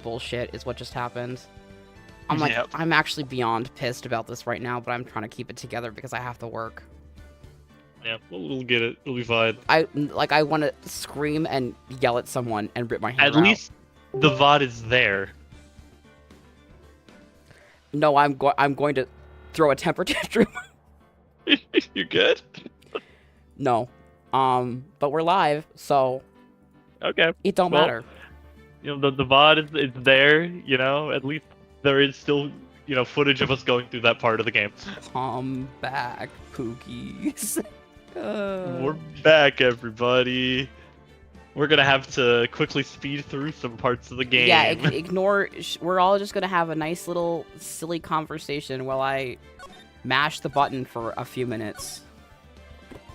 bullshit is what just happened. I'm like, Yep. I'm actually beyond pissed about this right now, but I'm trying to keep it together because I have to work. Yeah, we'll get it. It'll be fine. I want to scream and yell at someone and rip my hair out. At least the VOD is there. No, I'm going to throw a temper tantrum. You good? No. But we're live, so Okay. it don't matter. You know, the VOD is there, you know, at least there is still, you know, footage of us going through that part of the game. Come back, Pookies. We're back, everybody. We're gonna have to quickly speed through some parts of the game. Yeah, ignore. We're all just gonna have a nice little silly conversation while I mash the button for a few minutes.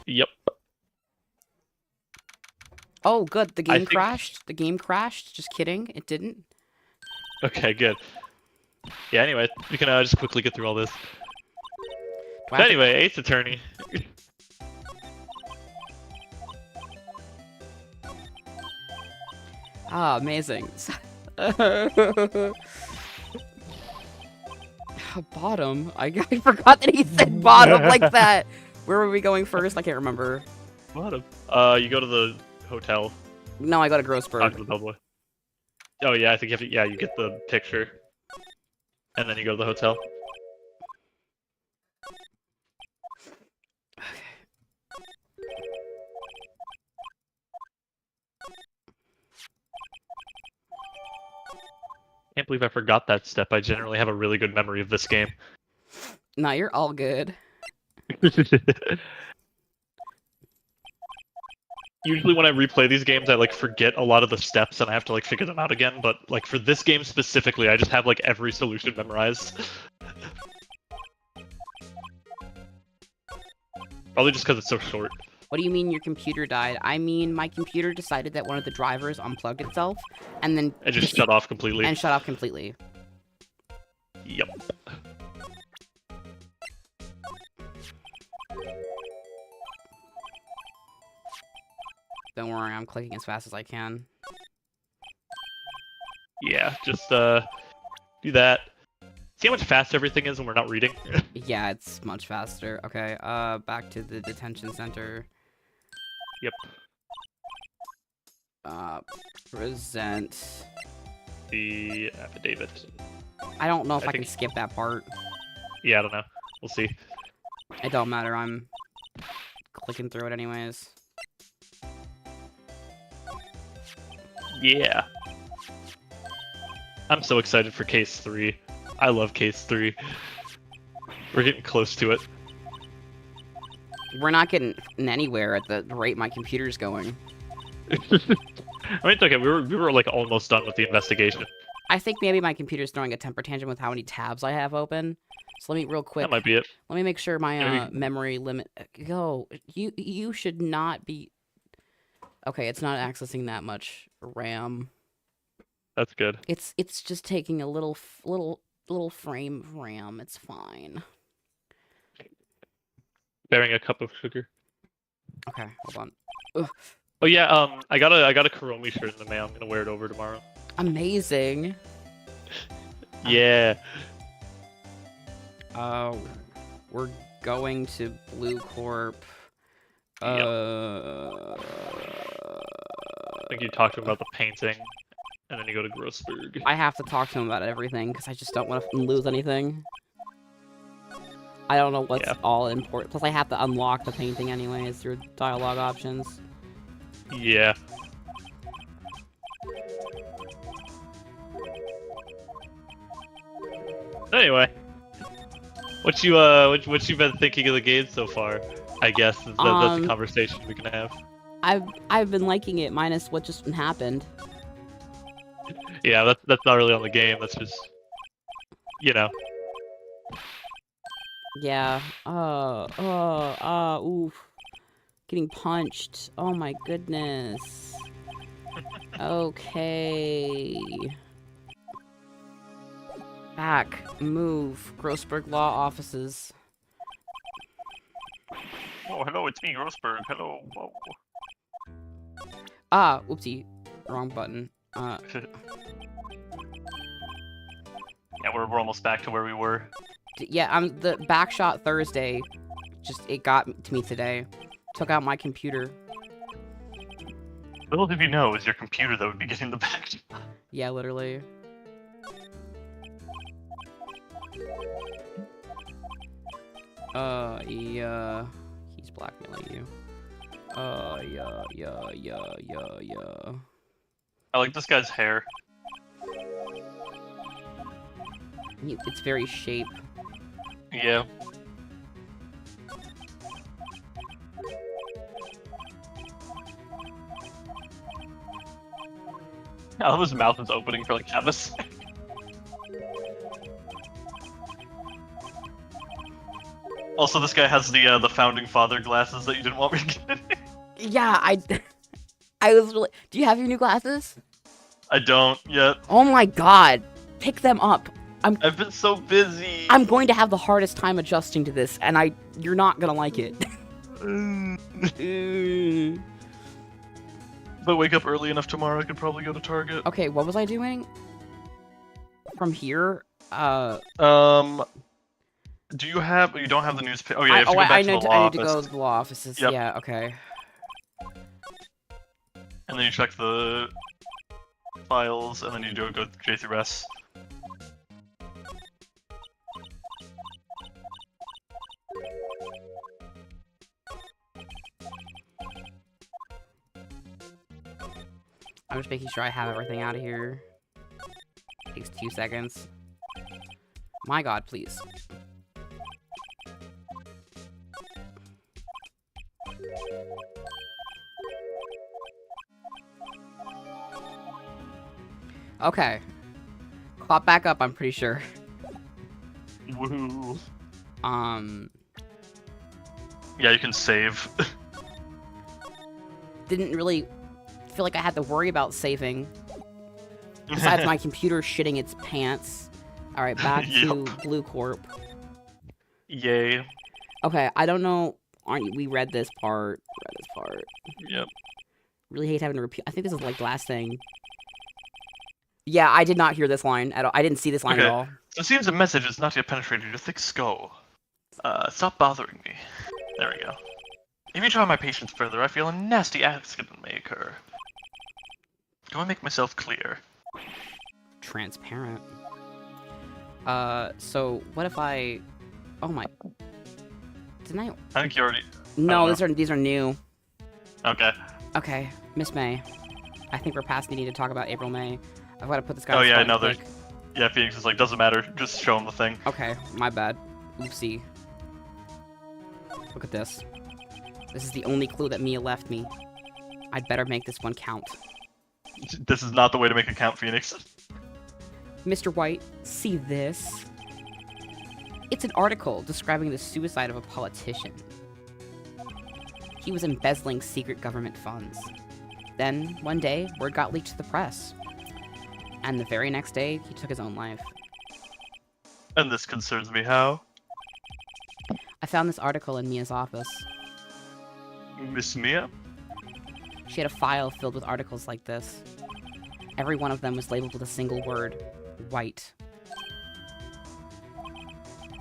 Yep. Oh, good. The game crashed. The game crashed. Just kidding. It didn't. Okay, good. Yeah, anyway, we can just quickly get through all this. But anyway, Ace Attorney. Ah, amazing. Bottom? I forgot that he said bottom like that. Where were we going first? I can't remember. Bottom. You go to the hotel. No, I go to Talk Grossberg. to the bellboy. Oh yeah, I think you have to. Yeah, you get the picture, and then you go to the hotel. Can't believe I forgot that step. I generally have a really good memory of this game. Nah, you're all good. Usually when I replay these games, I like forget a lot of the steps and I have to like figure them out again, but like for this game specifically, I just have like every solution memorized. Probably just because it's so short. What do you mean your computer died? I mean, my computer decided that one of the drivers unplugged itself, and then... It just shut off completely. And shut off completely. Yep. Don't worry, I'm clicking as fast as I can. Yeah, just do that. See how much faster everything is when we're not reading? Yeah, it's much faster. Okay, back to the detention center. Yep. Present the affidavit. I don't know if I can skip that part. Yeah, I don't know. We'll see. It don't matter, I'm clicking through it anyways. Yeah. I'm so excited for case 3. I love case 3. We're getting close to it. We're not getting anywhere at the rate my computer's going. I mean, it's okay. We were like almost done with the investigation. I think maybe my computer's throwing a temper tantrum with how many tabs I have open. So let me real quick. That might be it. Let me make sure my memory limit. Go. You should not be. Okay, it's not accessing that much RAM. That's good. It's just taking a little frame of RAM. It's fine. Bearing a cup of sugar. Okay, hold on. Ugh. Oh yeah, I got a Kuromi shirt in the mail. I'm gonna wear it over tomorrow. Amazing. Yeah. We're going to Blue Corp. Yep. I think you talked to him about the painting, and then you go to Grossberg. I have to talk to him about everything because I just don't want to lose anything. I don't know what's all important. Plus, I have to unlock the painting anyways through dialogue options. Yeah. Anyway, what you been thinking of the game so far? I guess that's a conversation we can have. I've been liking it, minus what just happened. Yeah, that's not really on the game. That's just, you know. Yeah. Oof. Getting punched. Oh my goodness. Okay. Back. Move. Grossberg Law Offices. Oh, hello, it's me, Grossberg. Hello. Whoa. Ah, oopsie. Wrong button. we're almost back to where we were. Yeah, the backshot Thursday. It got to me today. Took out my computer. Little did you know, it was your computer that would be getting the back. Yeah, literally. Yeah. He's blackmailing you. Yeah. I like this guy's hair. It's very shape. Yeah. I love his mouth is opening for like half a second. Also, this guy has the founding father glasses that you didn't want me to get. Yeah, I was really. Do you have your new glasses? I don't yet. Oh my god, pick them up. I've been so busy. I'm going to have the hardest time adjusting to this, and you're not gonna like it. If I wake up early enough tomorrow, I could probably go to Target. Okay, what was I doing? From here? Do you have? You don't have the newspaper. Oh yeah, you have to go back I to the law I need office. to go to the law offices. Yep. Yeah, okay. And then you check the files, and then you go J through S. I'm just making sure I have everything out of here. Takes 2 seconds. My god, please. Okay. Caught back up, I'm pretty sure. Woohoo. Yeah, you can save. Didn't really feel like I had to worry about saving. Besides my computer shitting its pants. Alright, back to Blue Corp. Yay. Okay, I don't know. We read this part. Yep. Really hate having to repeat. I think this is like the last thing. Yeah, I did not hear this line at all. I didn't see this line at all. So it seems the message has not yet penetrated your thick skull. Stop bothering me. There we go. If you try my patience further, I feel a nasty accident may occur. Do I make myself clear? Transparent. So what if I... Oh my... Didn't I... I think you already... No, these are new. Okay. Okay, Miss May. I think we're past needing to talk about April May. I've got to put this guy. Oh on yeah, spot no, quick. yeah. Phoenix is like, doesn't matter. Just show him the thing. Okay, my bad. Oopsie. Look at this. This is the only clue that Mia left me. I'd better make this one count. This is not the way to make a count, Phoenix. Mr. White, see this? It's an article describing the suicide of a politician. He was embezzling secret government funds. Then, one day, word got leaked to the press. And the very next day, he took his own life. And this concerns me how? I found this article in Mia's office. Miss Mia? She had a file filled with articles like this. Every one of them was labeled with a single word. White.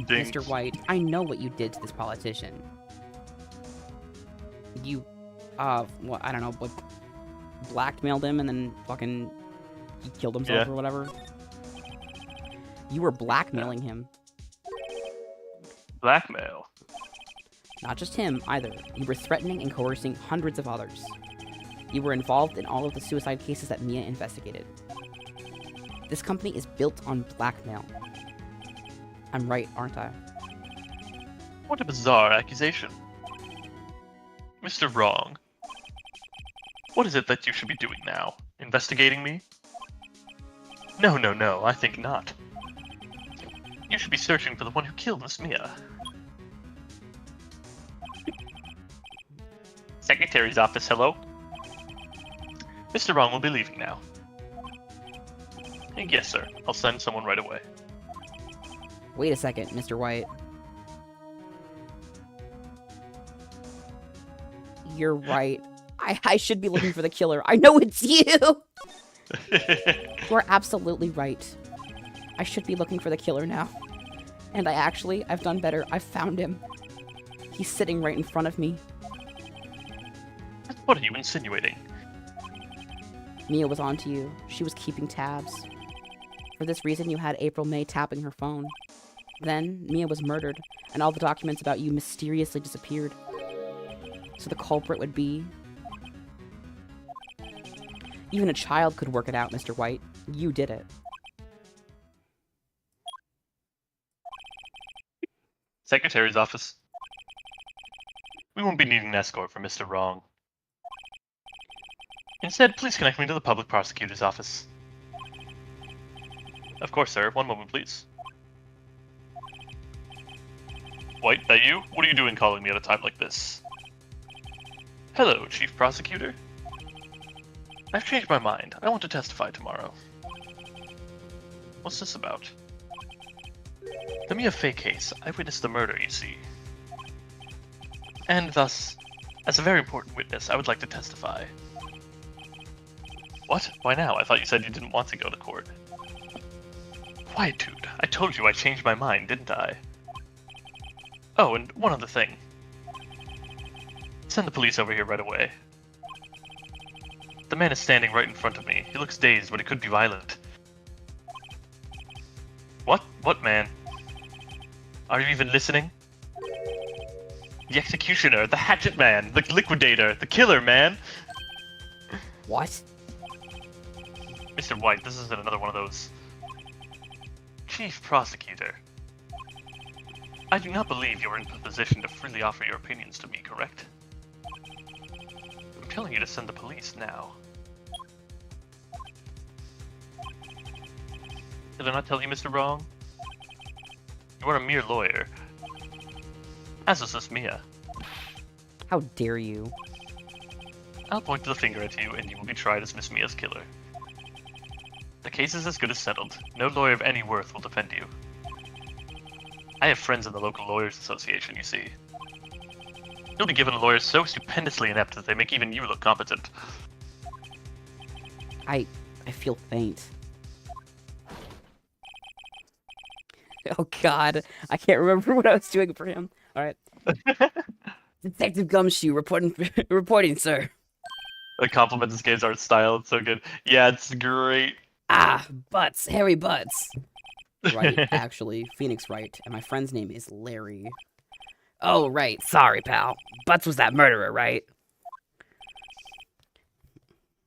Ding. Mr. White, I know what you did to this politician. You, what, I don't know, what, blackmailed him and then fucking he killed himself or whatever. You were blackmailing him. Blackmail? Not just him, either. You were threatening and coercing hundreds of others. You were involved in all of the suicide cases that Mia investigated. This company is built on blackmail. I'm right, aren't I? What a bizarre accusation. Mr. Wrong. What is it that you should be doing now? Investigating me? No, I think not. You should be searching for the one who killed Miss Mia. Secretary's office, hello? Mr. Wrong will be leaving now. Yes, sir. I'll send someone right away. Wait a second, Mr. White. You're right. I should be looking for the killer. I know it's you! You're absolutely right. I should be looking for the killer now. And I've done better. I've found him. He's sitting right in front of me. What are you insinuating? Mia was onto you. She was keeping tabs. For this reason, you had April May tapping her phone. Then, Mia was murdered, and all the documents about you mysteriously disappeared. So the culprit would be... Even a child could work it out, Mr. White. You did it. Secretary's office. We won't be needing an escort for Mr. Wrong. Instead, please connect me to the public prosecutor's office. Of course, sir. One moment, please. White, that you? What are you doing calling me at a time like this? Hello, Chief Prosecutor. I've changed my mind. I want to testify tomorrow. What's this about? The Mia Fey case. I witnessed the murder, you see. And thus, as a very important witness, I would like to testify. What? Why now? I thought you said you didn't want to go to court. Quiet, dude. I told you I changed my mind, didn't I? Oh, and one other thing. Send the police over here right away. The man is standing right in front of me. He looks dazed, but he could be violent. What? What man? Are you even listening? The executioner, the hatchet man, the liquidator, the killer, man! What? Mr. White, this isn't another one of those... Chief Prosecutor. I do not believe you're in a position to freely offer your opinions to me, correct? I'm telling you to send the police now. Did I not tell you, Mr. Wrong? You are a mere lawyer. As is this Mia. How dare you? I'll point the finger at you, and you will be tried as Miss Mia's killer. The case is as good as settled. No lawyer of any worth will defend you. I have friends in the local lawyers association, you see. You'll be given a lawyer so stupendously inept that they make even you look competent. I feel faint. Oh god, I can't remember what I was doing for him. Alright. Detective Gumshoe reporting, sir. I compliment this game's art style, it's so good. Yeah, it's great. Ah, Butts, Harry Butts. Right, actually, Phoenix Wright, and my friend's name is Larry. Oh, right, sorry, pal. Butts was that murderer, right?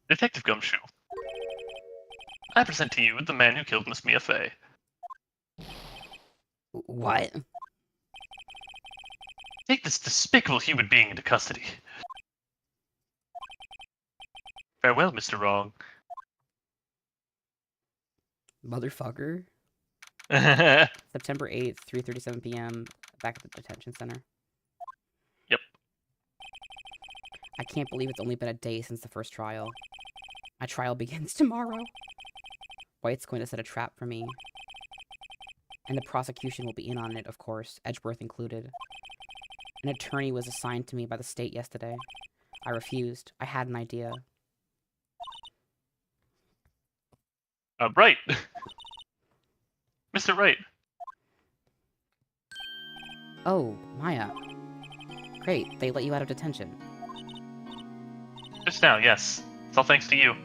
Detective Gumshoe. I present to you the man who killed Miss Mia Fey. What? Take this despicable human being into custody. Farewell, Mr. Wrong. Motherfucker. Yep. September 8th, 3:37 p.m. Back at the detention center. I can't believe it's only been a day since the first trial. My trial begins tomorrow. White's going to set a trap for me. And the prosecution will be in on it, of course, Edgeworth included. An attorney was assigned to me by the state yesterday. I refused. I had an idea. Right. Mr. Wright. Oh, Maya. Great, they let you out of detention. Just now, yes. It's all thanks to you.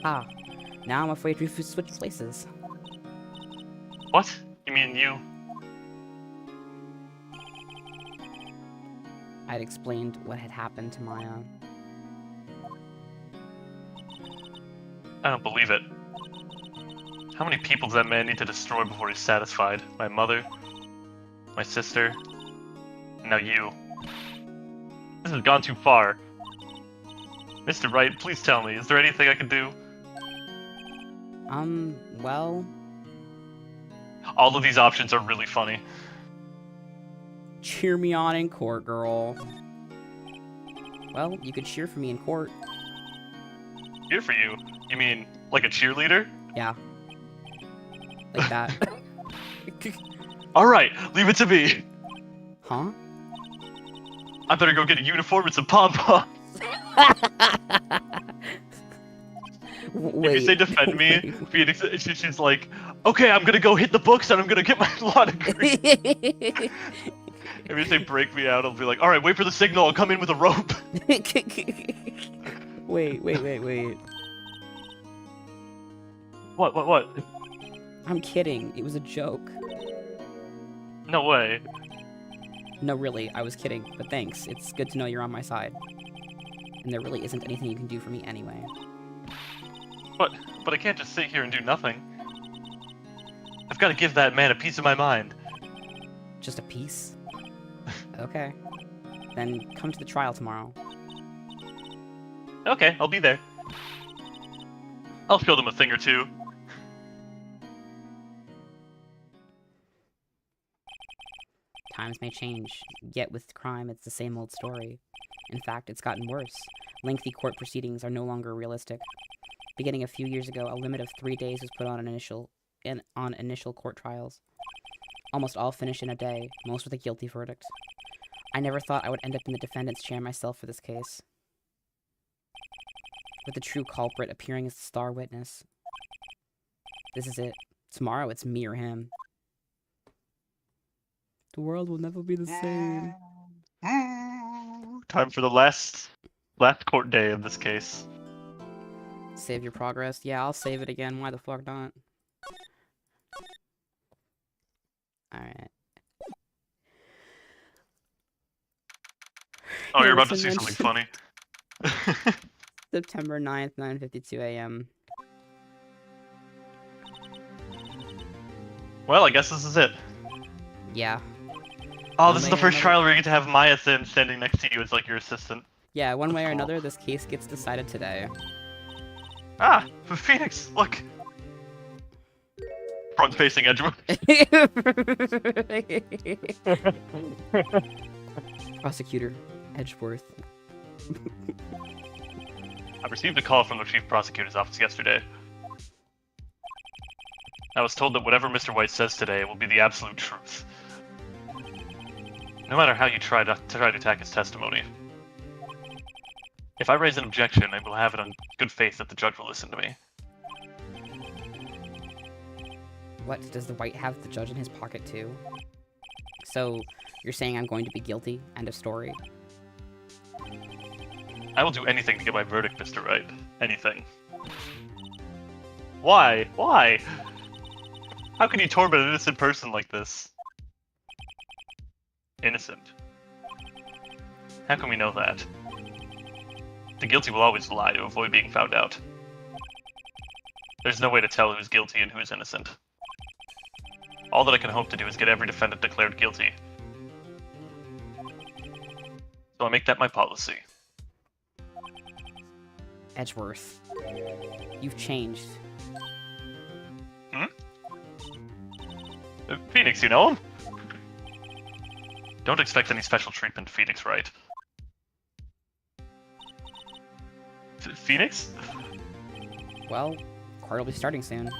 Ah, now I'm afraid we've switched places. What? You mean you? I'd explained what had happened to Maya. I don't believe it. How many people does that man need to destroy before he's satisfied? My mother? My sister? And now you. This has gone too far. Mr. Wright, please tell me, is there anything I can do? Well... All of these options are really funny. Cheer me on in court, girl. Well, you could cheer for me in court. Cheer for you? You mean, like a cheerleader? Yeah. Like that. Alright, leave it to me. Huh? I better go get a uniform and some pom-poms. If you say defend me, Phoenix, she's like, okay, I'm gonna go hit the books and I'm gonna get my law degree. If you say break me out, I'll be like, all right, wait for the signal. I'll come in with a rope. Wait. What? I'm kidding. It was a joke. No way. No, really, I was kidding. But thanks. It's good to know you're on my side. And there really isn't anything you can do for me anyway. But I can't just sit here and do nothing. I've got to give that man a piece of my mind. Just a piece? Okay. Then come to the trial tomorrow. Okay, I'll be there. I'll show them a thing or two. Times may change, yet with crime it's the same old story. In fact, it's gotten worse. Lengthy court proceedings are no longer realistic. Beginning a few years ago, a limit of 3 days was put on initial court trials. Almost all finish in a day, most with a guilty verdict. I never thought I would end up in the defendant's chair myself for this case. With the true culprit appearing as the star witness. This is it. Tomorrow it's me or him. The world will never be the same. Time for the last court day of this case. Save your progress? Yeah, I'll save it again. Why the fuck not? Alright. Oh, you're about to see something funny. September 9th, 9:52 a.m. Well, I guess this is it. Yeah. Oh, this is the first trial where you get to have Maya standing next to you as like your assistant. Yeah, one way or another, this case gets decided today. Ah, Phoenix, look. Front-facing Edgewood. Prosecutor Edgeworth. I received a call from the chief prosecutor's office yesterday. I was told that whatever Mr. White says today will be the absolute truth. No matter how you try to attack his testimony. If I raise an objection, I will have it on good faith that the judge will listen to me. What? Does the White have the judge in his pocket too? So, you're saying I'm going to be guilty? End of story. I will do anything to get my verdict, Mr. Wright. Anything. Why? Why? How can you torment an innocent person like this? Innocent. How can we know that? The guilty will always lie to avoid being found out. There's no way to tell who's guilty and who's innocent. All that I can hope to do is get every defendant declared guilty. So I make that my policy. Edgeworth. You've changed. Hmm? Phoenix, you know him? Don't expect any special treatment, Phoenix, right? Phoenix? Well, court will be starting soon.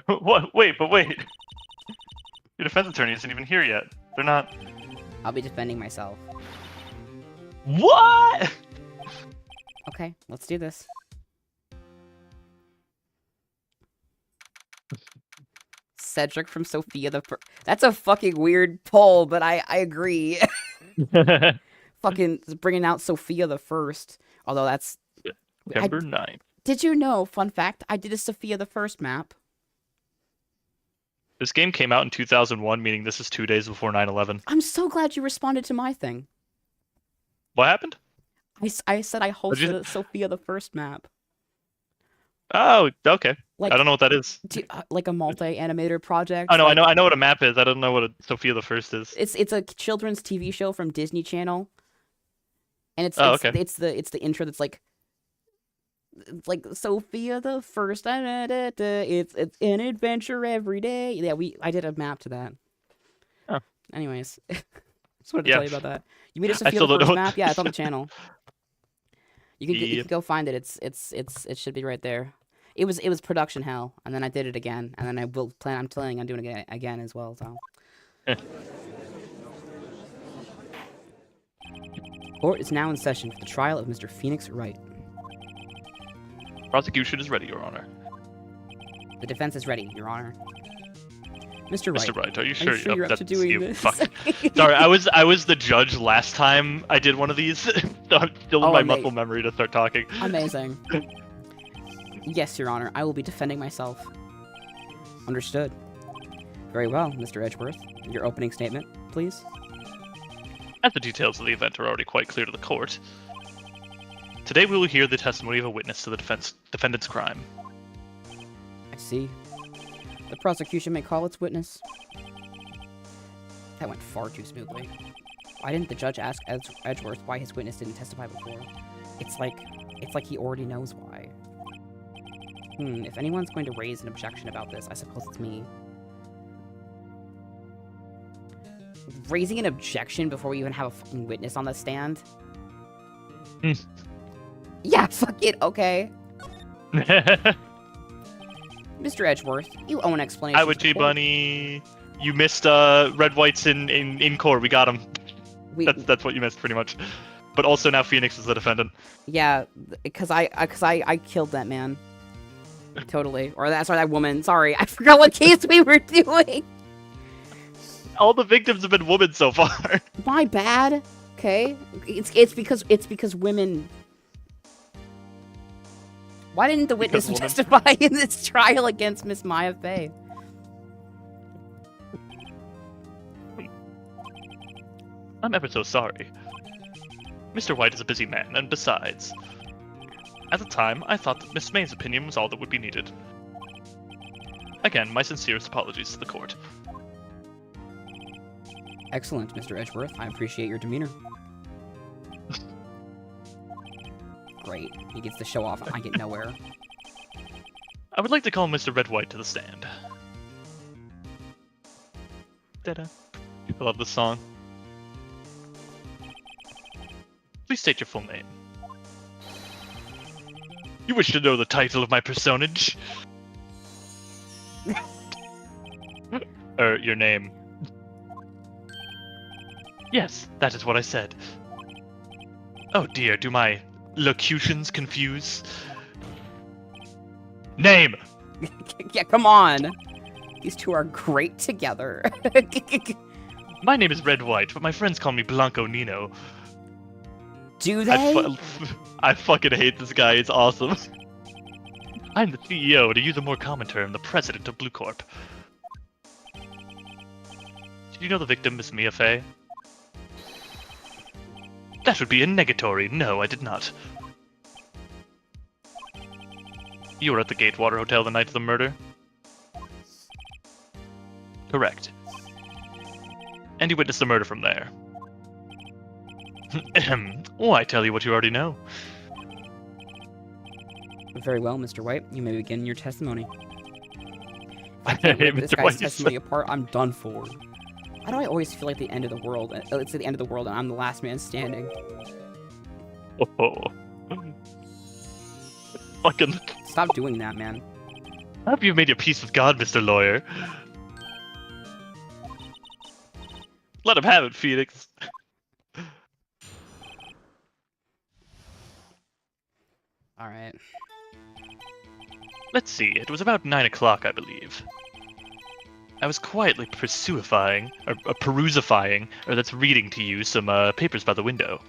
What? Wait. Your defense attorney isn't even here yet. They're not... I'll be defending myself. What?! Okay, let's do this. Cedric from Sophia the First. That's a fucking weird poll, but I agree. Fucking bringing out Sophia the First. Although that's... September 9th. Did you know, fun fact, I did a Sophia the First map. This game came out in 2001, meaning this is 2 days before 9/11. I'm so glad you responded to my thing. What happened? I said I hosted a Sophia the First map. Oh, okay. Like, I don't know what that is. Like a multi-animator project. Oh no, like, I know what a map is. I don't know what a Sophia the First is. It's a children's TV show from Disney Channel, and it's the intro that's like Sophia the First. It's an adventure every day. Yeah, I did a map to that. Oh. Anyways, just wanted to tell you about that. You made a Sophia the the First know. map. Yeah, it's on the channel. You can go find it. It should be right there. It was production hell, and then I did it again, and then I'm planning on doing it again as well. So. Court is now in session for the trial of Mr. Phoenix Wright. Prosecution is ready, Your Honor. The defense is ready, Your Honor. Mr. Wright. Mr. Wright, are you sure you're up to doing this? Fuck. Sorry, I was the judge last time I did one of these. So I'm still in my muscle memory to start talking. Amazing. Yes, Your Honor. I will be defending myself. Understood. Very well, Mr. Edgeworth. Your opening statement, please. As the details of the event are already quite clear to the court, today we will hear the testimony of a witness to the defendant's crime. I see. The prosecution may call its witness. That went far too smoothly. Why didn't the judge ask Edgeworth why his witness didn't testify before? It's like he already knows why. If anyone's going to raise an objection about this, I suppose it's me. Raising an objection before we even have a fucking witness on the stand? Yeah, fuck it, okay. Mr. Edgeworth, you owe an explanation. I would G-Bunny. You missed Red Whites in court. We got him. That's what you missed, pretty much. But also now Phoenix is the defendant. Yeah, because I killed that man. Totally. Or that woman. Sorry, I forgot what case we were doing. All the victims have been women so far. My bad. Okay. It's because women. Why didn't the witness testify in this trial against Miss Maya Fey? I'm ever so sorry. Mr. White is a busy man, and besides, at the time, I thought that Miss May's opinion was all that would be needed. Again, my sincerest apologies to the court. Excellent, Mr. Edgeworth. I appreciate your demeanor. Great. He gets to show off and I get nowhere. I would like to call Mr. Red White to the stand. Da-da. I love this song. Please state your full name. You wish to know the title of my personage? Your name. Yes, that is what I said. Oh dear, do my locutions confuse? Name! Yeah, come on. These two are great together. My name is Red White, but my friends call me Blanco Nino. Do they? I fucking hate this guy, it's awesome. I'm the CEO, to use a more common term, the president of Blue Corp. Did you know the victim is Mia Fey? That would be a negatory. No, I did not. You were at the Gatewater Hotel the night of the murder? Correct. And you witnessed the murder from there? Oh, I tell you what you already know. Very well, Mr. White. You may begin your testimony. If I Hey, can't rip this guy's testimony apart, I'm done for. Why do I always feel like the end of the world? It's the end of the world and I'm the last man standing. Oh. Fucking... Stop doing that, man. I hope you've made your peace with God, Mr. Lawyer. Let him have it, Phoenix. Alright. Let's see, it was about 9 o'clock, I believe. I was quietly perusifying, or that's reading to you, some papers by the window.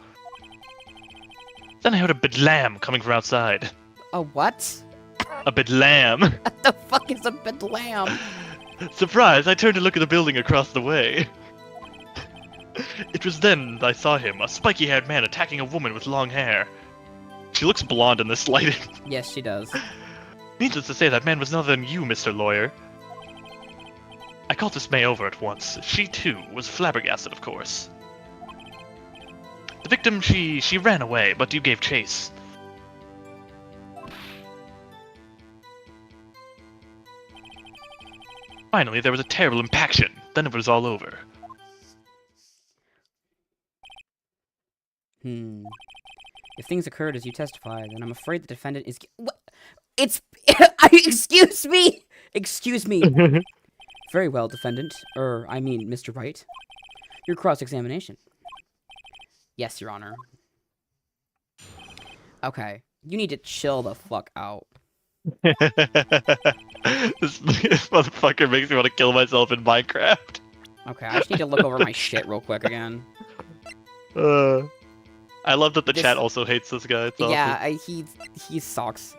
Then I heard a bedlam coming from outside. A what? A bedlam. What the fuck is a bedlam? Surprise, I turned to look at the building across the way. It was then I saw him, a spiky-haired man attacking a woman with long hair. She looks blonde in this lighting. Yes, she does. Needless to say, that man was none other than you, Mr. Lawyer. I called Miss May over at once. She, too, was flabbergasted, of course. The victim, she ran away, but you gave chase. Finally, there was a terrible impaction. Then it was all over. If things occurred as you testified, then I'm afraid the defendant is... What? It's... Excuse me! Excuse me! Very well, defendant. I mean, Mr. Wright. Your cross-examination. Yes, Your Honor. Okay. You need to chill the fuck out. This motherfucker makes me want to kill myself in Minecraft. Okay, I just need to look over my shit real quick again. I love that the This- chat also hates this guy. It's awesome. Yeah, he sucks.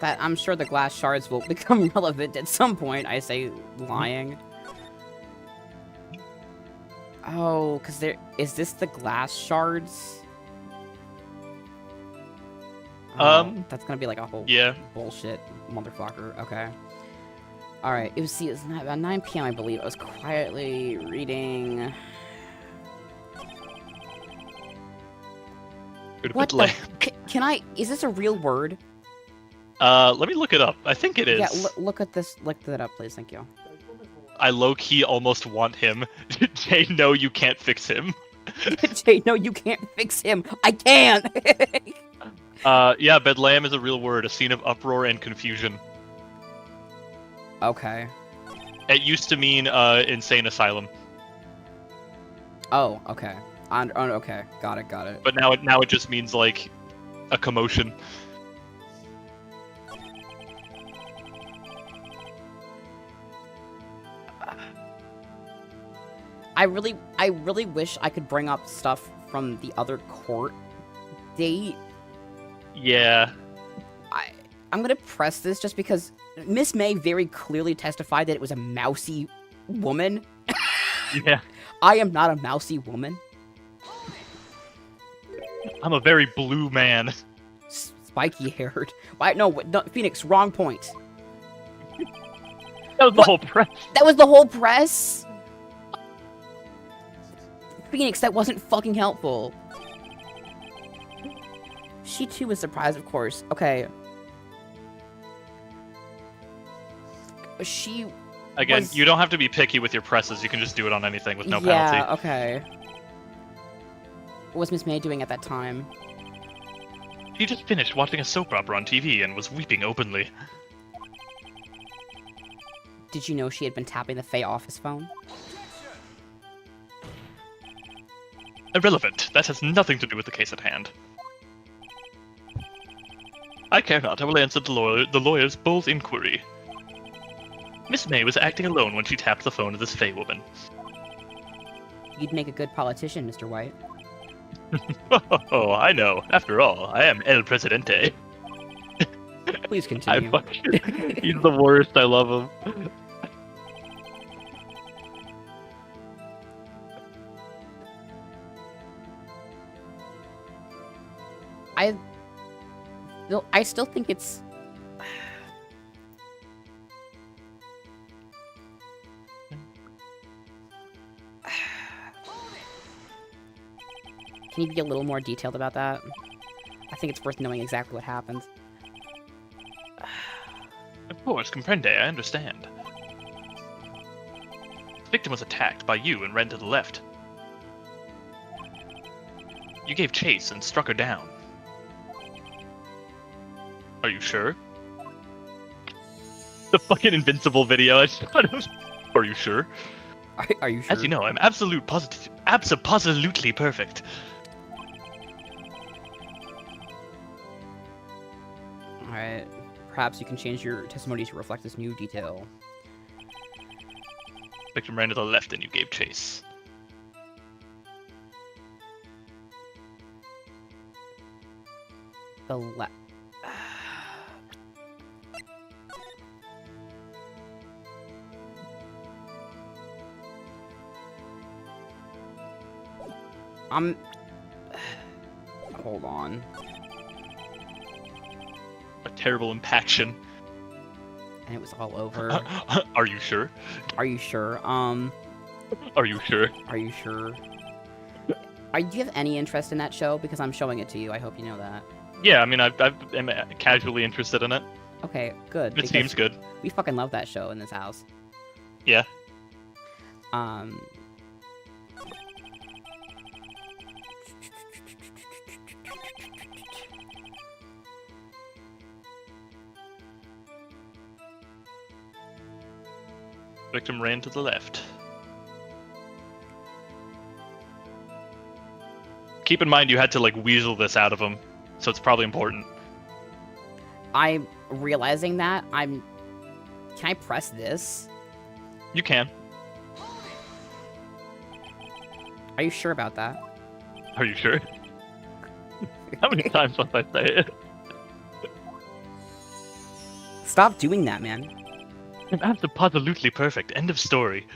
That I'm sure the glass shards will become relevant at some point. I say lying. Oh, because is this the glass shards? Oh, that's gonna be like a whole Yeah. bullshit motherfucker. Okay. All right. It was about 9 p.m. I believe. I was quietly reading. What the? Can I? Is this a real word? Let me look it up. I think it is. Yeah. Look at this. Look that up, please. Thank you. I low-key almost want him. Jay, no, you can't fix him. Jay, no, you can't fix him. I can't. Yeah, Bedlam is a real word. A scene of uproar and confusion. Okay. It used to mean insane asylum. Oh, okay. Okay. Got it. But now it just means like a commotion. I really wish I could bring up stuff from the other court date. Yeah. I'm gonna press this just because Miss May very clearly testified that it was a mousy woman. Yeah. I am not a mousy woman. I'm a very blue man. Spiky haired. Why? No, Phoenix. Wrong point. That was the whole press. That was the whole press. Phoenix, that wasn't fucking helpful. She too was surprised, of course. Okay. She Again, you don't have to be picky with your presses. You can just do it on anything with no penalty. Yeah, okay. What was Miss May doing at that time? She just finished watching a soap opera on TV and was weeping openly. Did you know she had been tapping the Faye office phone? Irrelevant. That has nothing to do with the case at hand. I care not. I will answer the lawyer's bold inquiry. Miss May was acting alone when she tapped the phone of this Faye woman. You'd make a good politician, Mr. White. Oh, I know. After all, I am El Presidente. Please continue. He's the worst. I love him. I still think it's... Can you be a little more detailed about that? I think it's worth knowing exactly what happened. Of course, comprende, I understand. The victim was attacked by you and ran to the left. You gave chase and struck her down. Are you sure? The fucking Invincible video I shot him. Are you sure? Are you sure? As you know, I'm absolutely perfect. Alright. Perhaps you can change your testimony to reflect this new detail. Victim ran to the left and you gave chase. The left. Hold on. A terrible impaction. And it was all over. Are you sure? Are you sure? Are you sure? Are you sure? Do you have any interest in that show? Because I'm showing it to you. I hope you know that. Yeah, I mean, I'm casually interested in it. Okay, good. It seems good. We fucking love that show in this house. Yeah. Victim ran to the left. Keep in mind you had to, like, weasel this out of him. so it's probably important. I'm realizing that. Can I press this? You can. Are you sure about that? Are you sure? How many times must I say it? Stop doing that, man. I'm absolutely perfect. End of story.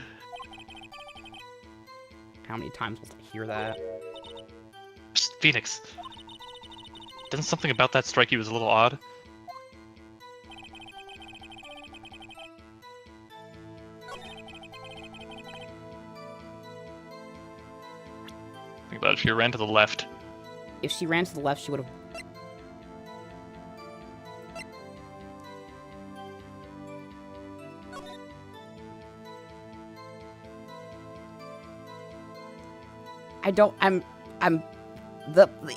How many times must I hear that? Psst, Phoenix. Doesn't something about that strike you as a little odd? Think about it. She ran to the left. If she ran to the left, she would have...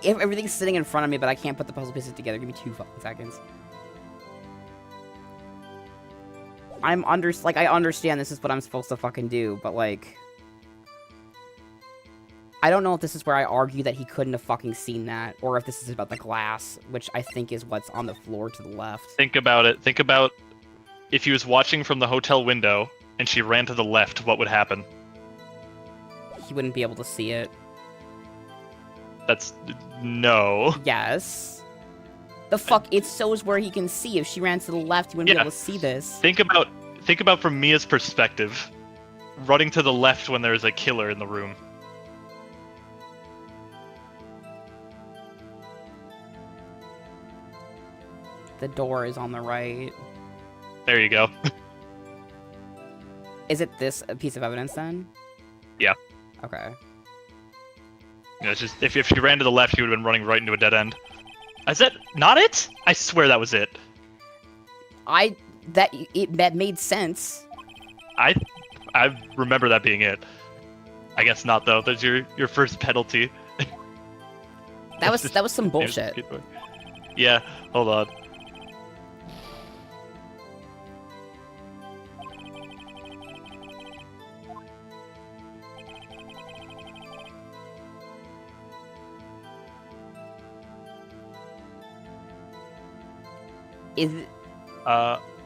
Everything's sitting in front of me, but I can't put the puzzle pieces together. Give me 2 fucking seconds. I understand this is what I'm supposed to fucking do, but, like... I don't know if this is where I argue that he couldn't have fucking seen that, or if this is about the glass, which I think is what's on the floor to the left. Think about it. Think about if he was watching from the hotel window, and she ran to the left, what would happen? He wouldn't be able to see it. That's... no. Yes. The fuck? It shows where he can see. If she ran to the left, he wouldn't be able to see this. Think about from Mia's perspective. Running to the left when there's a killer in the room. The door is on the right. There you go. Is it this piece of evidence then? Yeah. Okay. You know, it's just if she ran to the left, she would have been running right into a dead end. Is that not it? I swear that was it. That made sense. I remember that being it. I guess not though. That's your first penalty. That was some bullshit. Yeah. Hold on.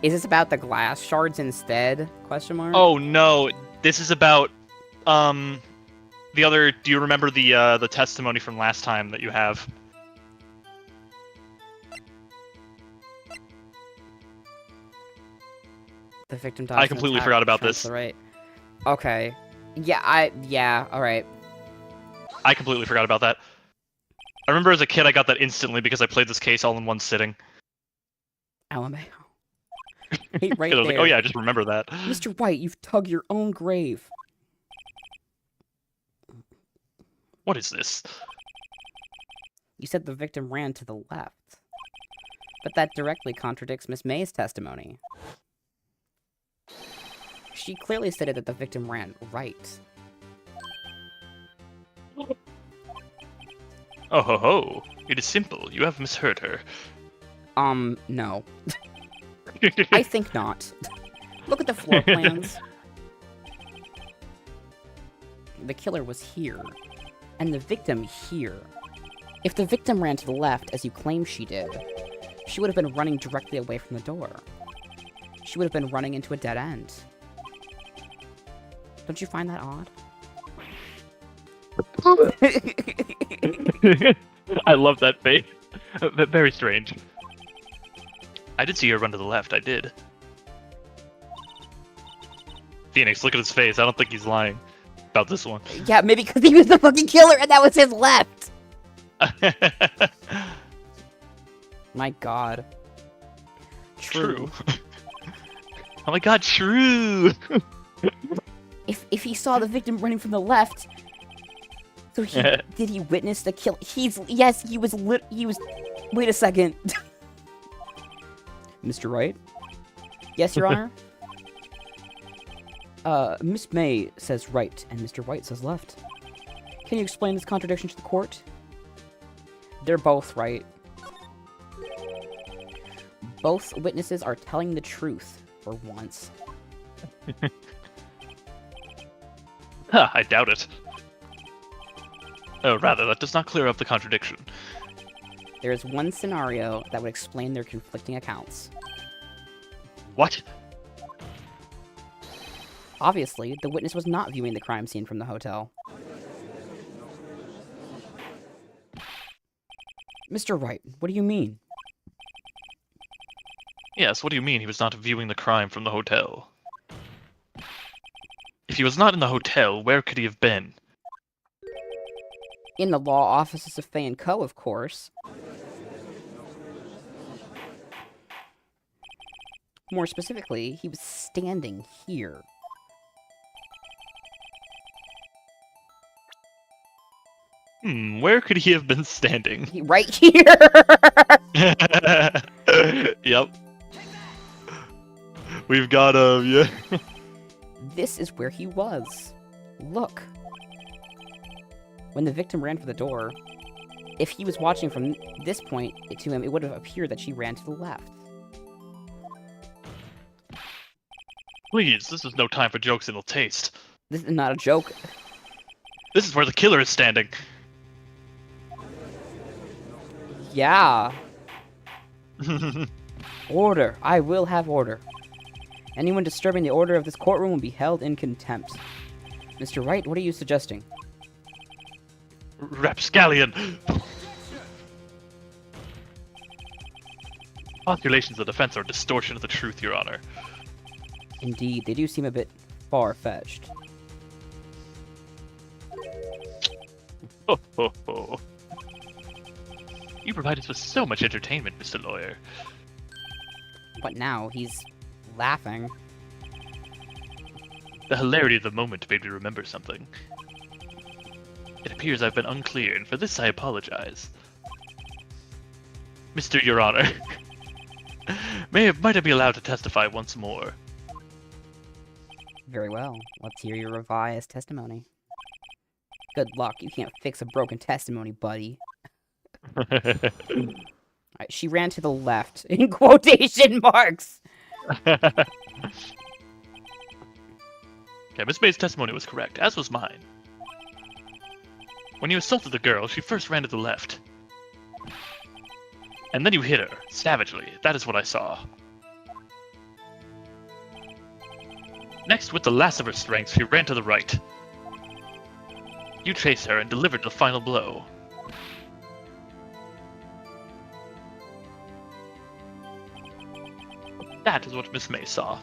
Is this about the glass shards instead? Question mark. Oh no, this is about the other. Do you remember the testimony from last time that you have? The victim died. I completely forgot about this. Right. Okay. Yeah. All right. I completely forgot about that. I remember as a kid I got that instantly because I played this case all in one sitting. LMAO. Hey, right I was there. like, oh yeah, I just remember that. Mr. White, you've dug your own grave. What is this? You said the victim ran to the left. But that directly contradicts Miss May's testimony. She clearly stated that the victim ran right. Oh ho ho. It is simple. You have misheard her. No. I think not. Look at the floor plans. The killer was here. And the victim here. If the victim ran to the left, as you claim she did, she would have been running directly away from the door. She would have been running into a dead end. Don't you find that odd? I love that face. Very strange. I did see her run to the left, I did. Phoenix, look at his face. I don't think he's lying about this one. Yeah, maybe because he was the fucking killer and that was his left! My god. True. Oh my god, true! If he saw the victim running from the left, so did he witness the kill? Yes, he was. Wait a second, Mr. Wright. Yes, Your Honor. Miss May says right, and Mr. White says left. Can you explain this contradiction to the court? They're both right. Both witnesses are telling the truth for once. I doubt it. Oh, rather, that does not clear up the contradiction. There is one scenario that would explain their conflicting accounts. What? Obviously, the witness was not viewing the crime scene from the hotel. Mr. Wright, what do you mean? Yes, what do you mean he was not viewing the crime from the hotel? If he was not in the hotel, where could he have been? In the law offices of Fay & Co., of course. More specifically, he was standing here. Where could he have been standing? Right here! Yep. We've got him, yeah. This is where he was. Look. When the victim ran for the door, if he was watching from this point to him, it would have appeared that she ran to the left. Please, this is no time for jokes and ill taste. This is not a joke. This is where the killer is standing. Yeah. Order. I will have order. Anyone disturbing the order of this courtroom will be held in contempt. Mr. Wright, what are you suggesting? Rapscallion! Postulations of defense are a distortion of the truth, Your Honor. Indeed, they do seem a bit far-fetched. Ho, ho, ho. You provide us with so much entertainment, Mr. Lawyer. But now, he's laughing. The hilarity of the moment made me remember something. It appears I've been unclear, and for this I apologize. Mr. Your Honor, might I be allowed to testify once more? Very well. Let's hear your revised testimony. Good luck. You can't fix a broken testimony, buddy. Alright, she ran to the left, in quotation marks! Okay, Miss May's testimony was correct, as was mine. When you assaulted the girl, she first ran to the left. And then you hit her, savagely. That is what I saw. Next, with the last of her strength, she ran to the right. You chased her and delivered the final blow. That is what Miss May saw.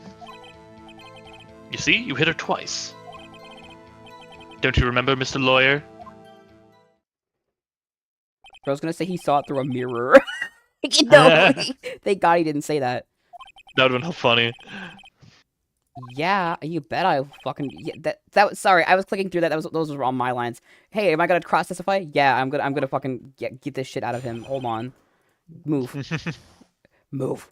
You see, you hit her twice. Don't you remember, Mr. Lawyer? I was gonna say he saw it through a mirror. No, thank God he didn't say that. That would've been funny. Yeah, you bet I fucking... Yeah, that was... Sorry, I was clicking through that. Those were all my lines. Hey, am I gonna cross-testify? Yeah, I'm gonna fucking get this shit out of him. Hold on. Move. Move.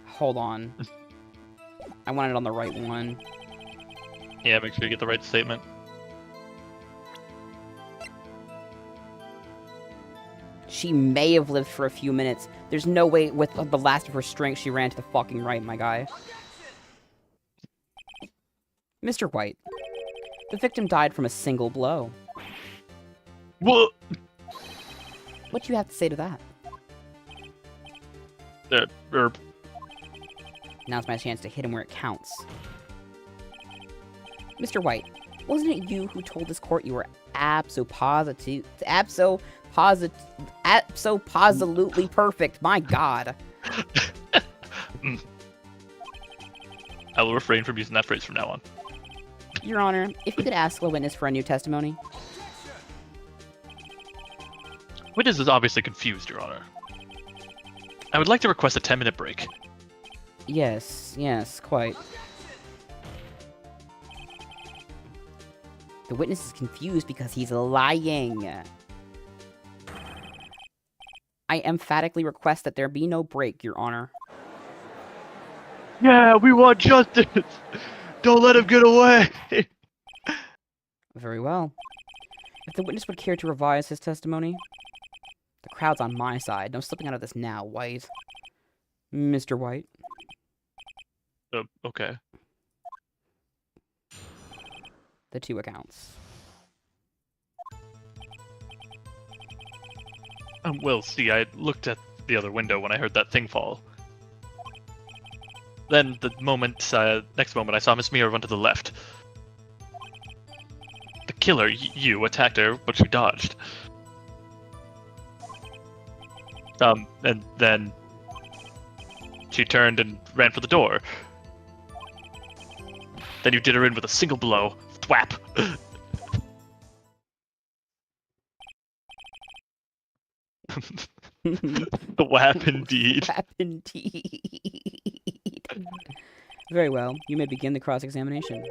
Hold on. I want it on the right one. Yeah, make sure you get the right statement. She may have lived for a few minutes. There's no way with the last of her strength she ran to the fucking right, my guy. Mr. White, the victim died from a single blow. What? What do you have to say to that? Now's my chance to hit him where it counts. Mr. White, wasn't it you who told this court you were absolutely perfect? My God. I will refrain from using that phrase from now on. Your Honor, if you could ask the witness for a new testimony. Witness is obviously confused, Your Honor. I would like to request a 10-minute break. Yes, quite. The witness is confused because he's lying. I emphatically request that there be no break, Your Honor. Yeah, we want justice! Don't let him get away! Very well. If the witness would care to revise his testimony, the crowd's on my side. No slipping out of this now, White. Mr. White. Okay. The 2 accounts. Well, see, I looked at the other window when I heard that thing fall. Then the next moment, I saw Miss Mira run to the left. The killer, you, attacked her, but she dodged. And then she turned and ran for the door. Then you did her in with a single blow. Thwap! Thwap indeed. Thwap indeed. Very well. You may begin the cross-examination.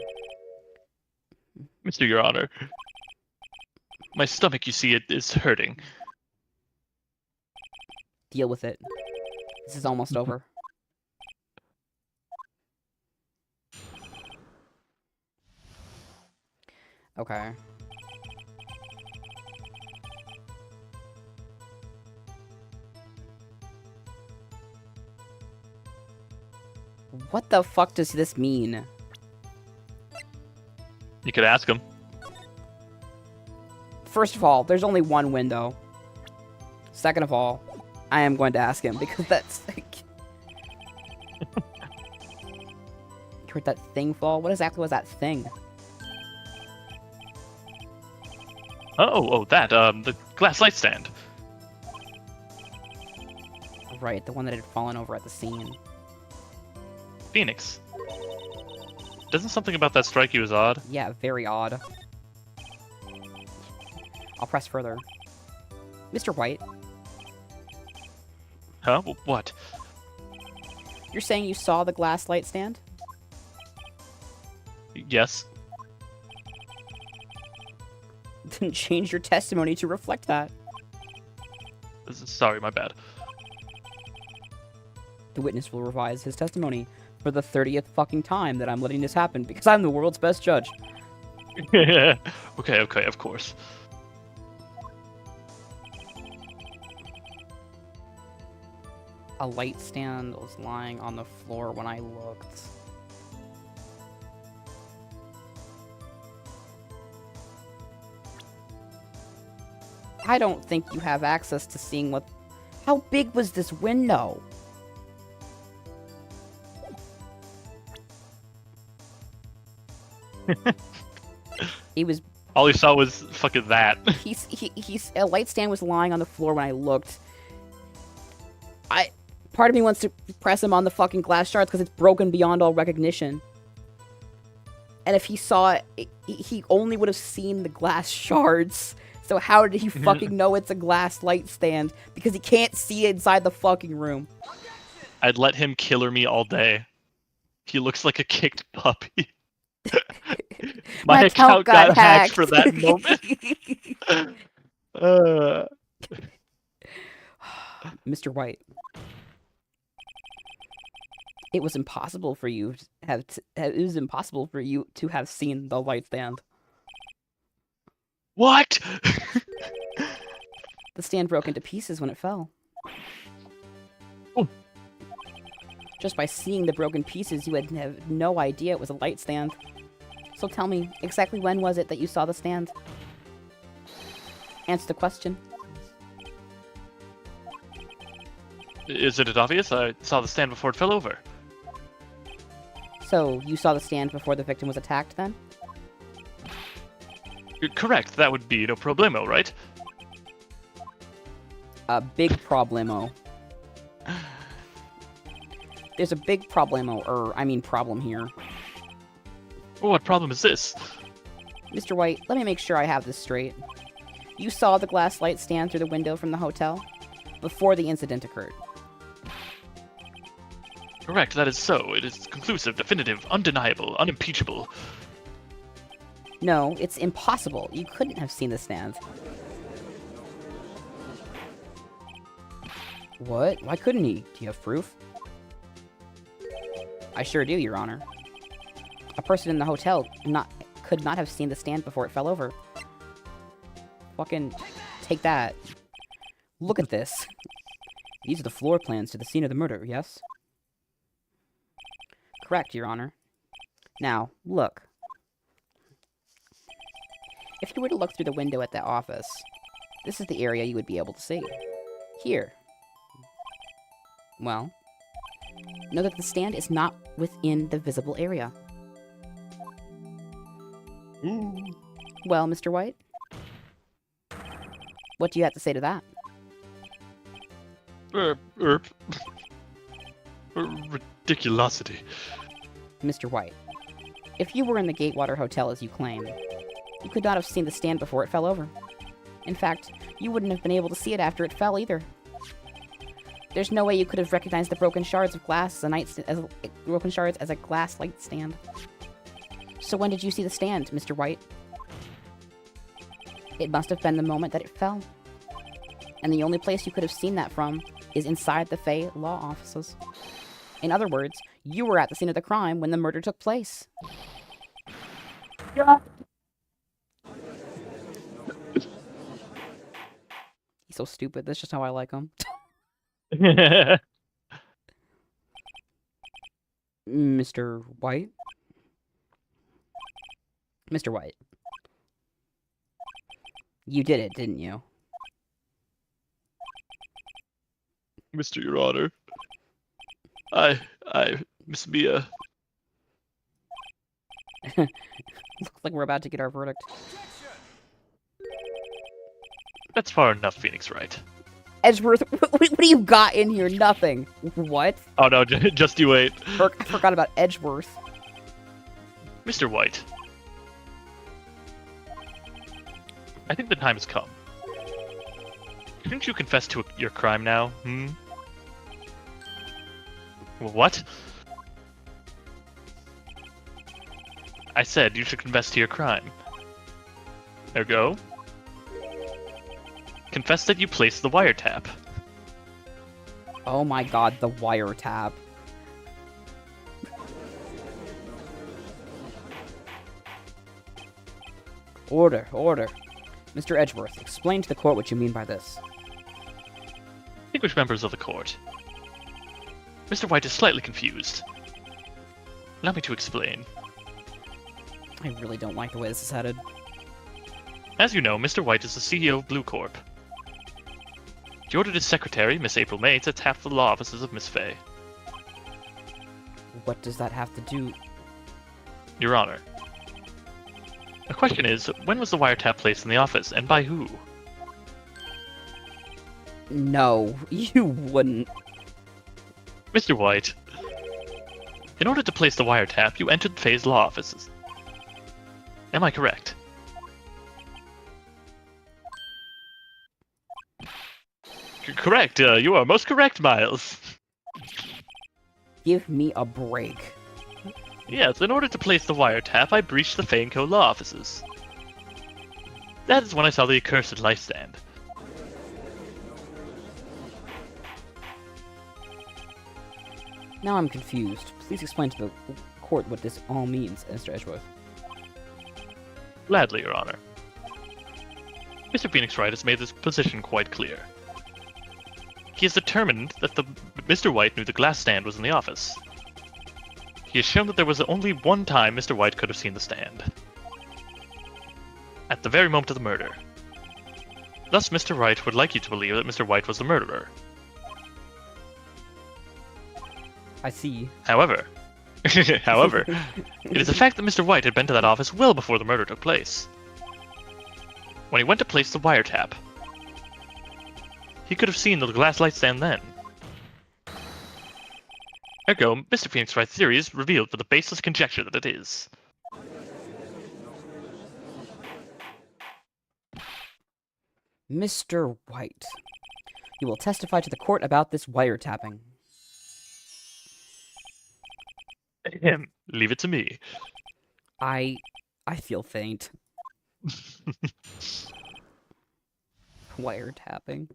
Mr. Your Honor, my stomach, you see, it is hurting. Deal with it. This is almost over. Okay. What the fuck does this mean? You could ask him. First of all, there's only one window. Second of all, I am going to ask him because that's like... You heard that thing fall? What exactly was that thing? Oh, that, the glass light stand. Right, the one that had fallen over at the scene. Phoenix. Doesn't something about that strike you as odd? Yeah, very odd. I'll press further. Mr. White, Huh? What? you're saying you saw the glass light stand? Yes. Then change your testimony to reflect that. Sorry, my bad. The witness will revise his testimony for the 30th fucking time that I'm letting this happen because I'm the world's best judge. Okay, of course. A light stand was lying on the floor when I looked. I don't think you have access to seeing what... How big was this window? It was... All he saw was fucking that. A light stand was lying on the floor when I looked. Part of me wants to press him on the fucking glass shards because it's broken beyond all recognition. And if he saw it, he only would have seen the glass shards. So how did he fucking know it's a glass light stand? Because he can't see inside the fucking room. I'd let him killer me all day. He looks like a kicked puppy. My account got hacked for that moment. Mr. White. It was impossible for you to have seen the light stand. What? The stand broke into pieces when it fell. Oh. Just by seeing the broken pieces, you would have no idea it was a light stand. So tell me, exactly when was it that you saw the stand? Answer the question. Isn't it obvious? I saw the stand before it fell over. So, you saw the stand before the victim was attacked, then? Correct. That would be no problemo, right? A big problemo. There's a big problem here. What problem is this? Mr. White, let me make sure I have this straight. You saw the glass light stand through the window from the hotel before the incident occurred. Correct, that is so. It is conclusive, definitive, undeniable, unimpeachable. No, it's impossible. You couldn't have seen the stand. What? Why couldn't he? Do you have proof? I sure do, Your Honor. A person in the hotel could not have seen the stand before it fell over. Fucking take that. Look at this. These are the floor plans to the scene of the murder, yes? correct, Your Honor. Now, look. If you were to look through the window at the office, this is the area you would be able to see. Here. Well, know that the stand is not within the visible area. Well, Mr. White? What do you have to say to that? Ridiculosity. Mr. White, if you were in the Gatewater Hotel as you claim, you could not have seen the stand before it fell over. In fact, you wouldn't have been able to see it after it fell either. There's no way you could have recognized the broken shards of glass as a glass light stand. So when did you see the stand, Mr. White? It must have been the moment that it fell. And the only place you could have seen that from is inside the Fey law offices. In other words, you were at the scene of the crime when the murder took place. Yeah. He's so stupid. That's just how I like him. Mr. White? Mr. White. You did it, didn't you? Mr. Your Honor. Miss Mia. Looks like we're about to get our verdict. That's far enough, Phoenix Wright. Edgeworth, what do you got in here? Nothing. What? Oh no, just you wait. I forgot about Edgeworth. Mr. White. I think the time has come. Shouldn't you confess to your crime now, What? I said you should confess to your crime. Ergo? Confess that you placed the wiretap. Oh my god, the wiretap. Order, order. Mr. Edgeworth, explain to the court what you mean by this. Distinguished members of the court. Mr. White is slightly confused. Allow me to explain. I really don't like the way this is headed. As you know, Mr. White is the CEO of Blue Corp. He ordered his secretary, Miss April May, to tap the law offices of Miss Fay. What does that have to do? Your Honor. The question is, when was the wiretap placed in the office, and by who? No, you wouldn't. Mr. White. In order to place the wiretap, you entered Fay's law offices. Am I correct? Correct. You are most correct, Miles. Give me a break. Yes, in order to place the wiretap, I breached the Fay & Co. law offices. That is when I saw the accursed light stand. Now I'm confused. Please explain to the court what this all means, Mr. Edgeworth. Gladly, Your Honor. Mr. Phoenix Wright has made this position quite clear. He has determined that Mr. White knew the glass stand was in the office. He has shown that there was only one time Mr. White could have seen the stand. At the very moment of the murder. Thus, Mr. Wright would like you to believe that Mr. White was the murderer. I see. However, it is a fact that Mr. White had been to that office well before the murder took place. When he went to place the wiretap, he could have seen the glass light stand then. Ergo, Mr. Phoenix Wright's theory is revealed for the baseless conjecture that it is. Mr. White, you will testify to the court about this wiretapping. Leave it to me. I feel faint. Wiretapping.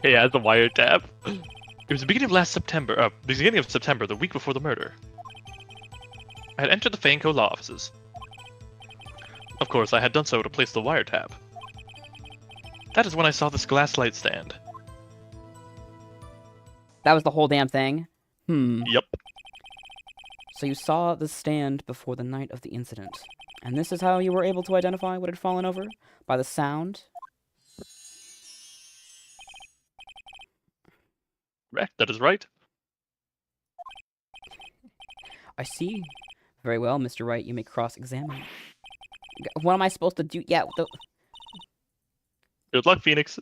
Yeah, the wiretap. It was the beginning of September, the week before the murder. I had entered the Fay & Co. law offices. Of course, I had done so to place the wiretap. That is when I saw this glass light stand. That was the whole damn thing? Yep. So you saw the stand before the night of the incident. And this is how you were able to identify what had fallen over? By the sound? Correct, that is right. I see. Very well, Mr. Wright, you may cross-examine. What am I supposed to do? Yeah, Good luck, Phoenix.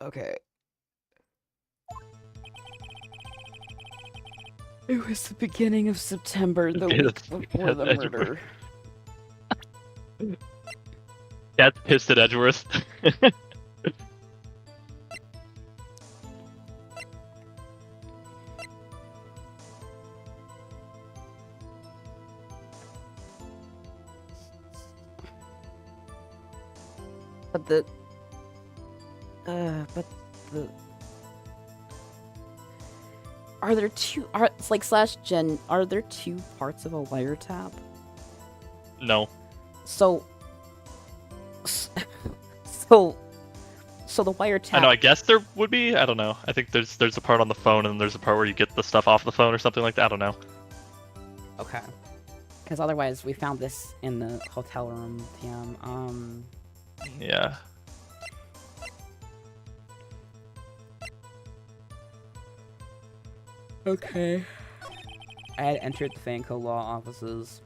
Okay. It was the beginning of September, the Okay, week before the that's murder. Cat's pissed at Edgeworth. But the... Are there two... It's like /Gen... Are there two parts of a wiretap? No. So... So the wiretap... I know, I guess there would be. I don't know. I think there's a part on the phone and there's a part where you get the stuff off the phone or something like that. I don't know. Okay. Because otherwise, we found this in the hotel room, TM. Yeah. Okay. I had entered the Fanco law offices.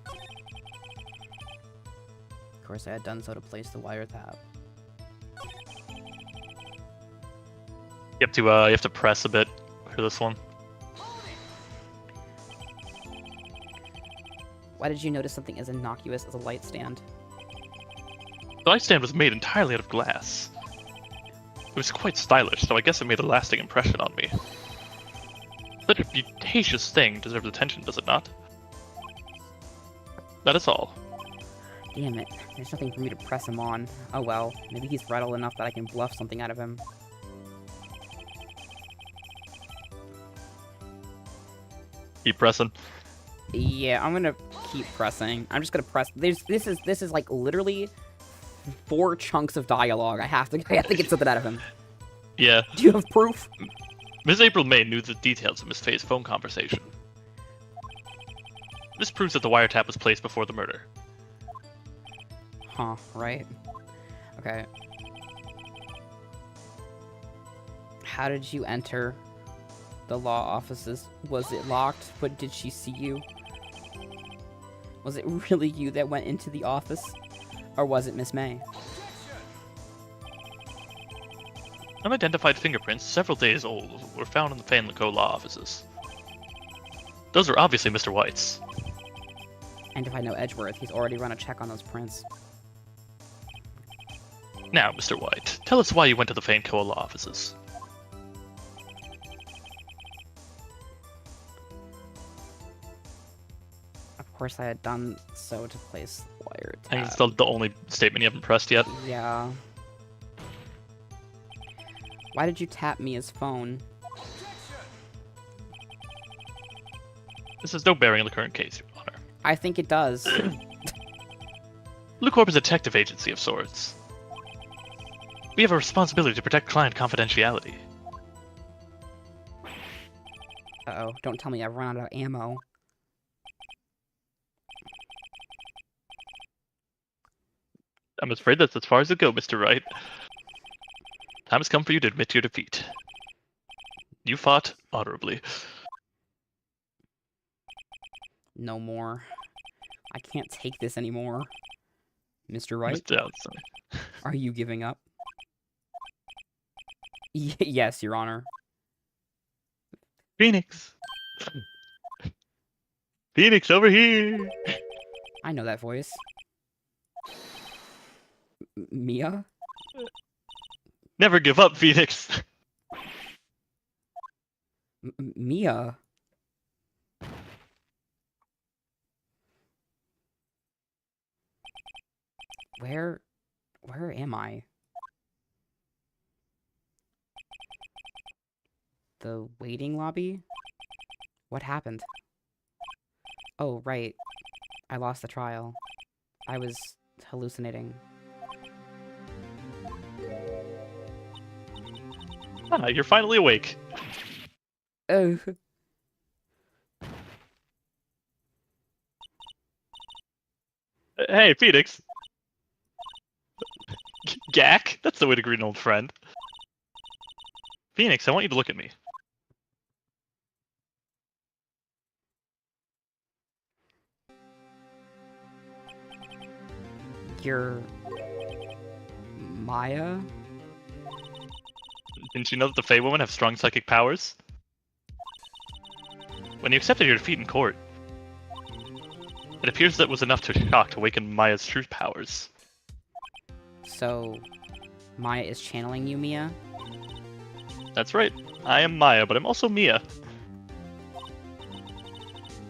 Of course, I had done so to place the wiretap. You have to press a bit for this one. Why did you notice something as innocuous as a light stand? The light stand was made entirely out of glass. It was quite stylish, so I guess it made a lasting impression on me. Such a beauticious thing deserves attention, does it not? That is all. Damn it. There's nothing for me to press him on. Oh well. Maybe he's rattled enough that I can bluff something out of him. Keep pressing. Yeah, I'm gonna keep pressing. I'm just gonna press. This is like literally 4 chunks of dialogue. I have to get something out of him. Yeah. Do you have proof? Ms. April May knew the details of Miss Faye's phone conversation. This proves that the wiretap was placed before the murder. Huh, right. Okay. How did you enter the law offices? Was it locked, but did she see you? Was it really you that went into the office? Or was it Miss May? Unidentified fingerprints, several days old, were found in the Fanco law offices. Those were obviously Mr. White's. And if I know Edgeworth, he's already run a check on those prints. Now, Mr. White, tell us why you went to the Fanco law offices. Of course, I had done so to place the wiretap. I think it's the only statement you haven't pressed yet. Yeah. Why did you tap Mia's phone? This has no bearing on the current case, Your Honor. I think it does. LuCorp is a detective agency of sorts. We have a responsibility to protect client confidentiality. Uh-oh, don't tell me I've run out of ammo. I'm afraid that's as far as it goes, Mr. Wright. Time has come for you to admit your defeat. You fought honorably. No more. I can't take this anymore. Mr. Wright, are you giving up? Yes, Your Honor. Phoenix! Phoenix, over here! I know that voice. Mia? Never give up, Phoenix! Mia? Where am I? The waiting lobby? What happened? Oh, right. I lost the trial. I was hallucinating. Ah, you're finally awake. Oh. Hey, Phoenix. Gak? That's the way to greet an old friend. Phoenix, I want you to look at me. You're... Maya? Didn't you know that the Fey Women have strong psychic powers? When you accepted your defeat in court, it appears that was enough to shock to awaken Maya's true powers. So... Maya is channeling you, Mia? That's right. I am Maya, but I'm also Mia.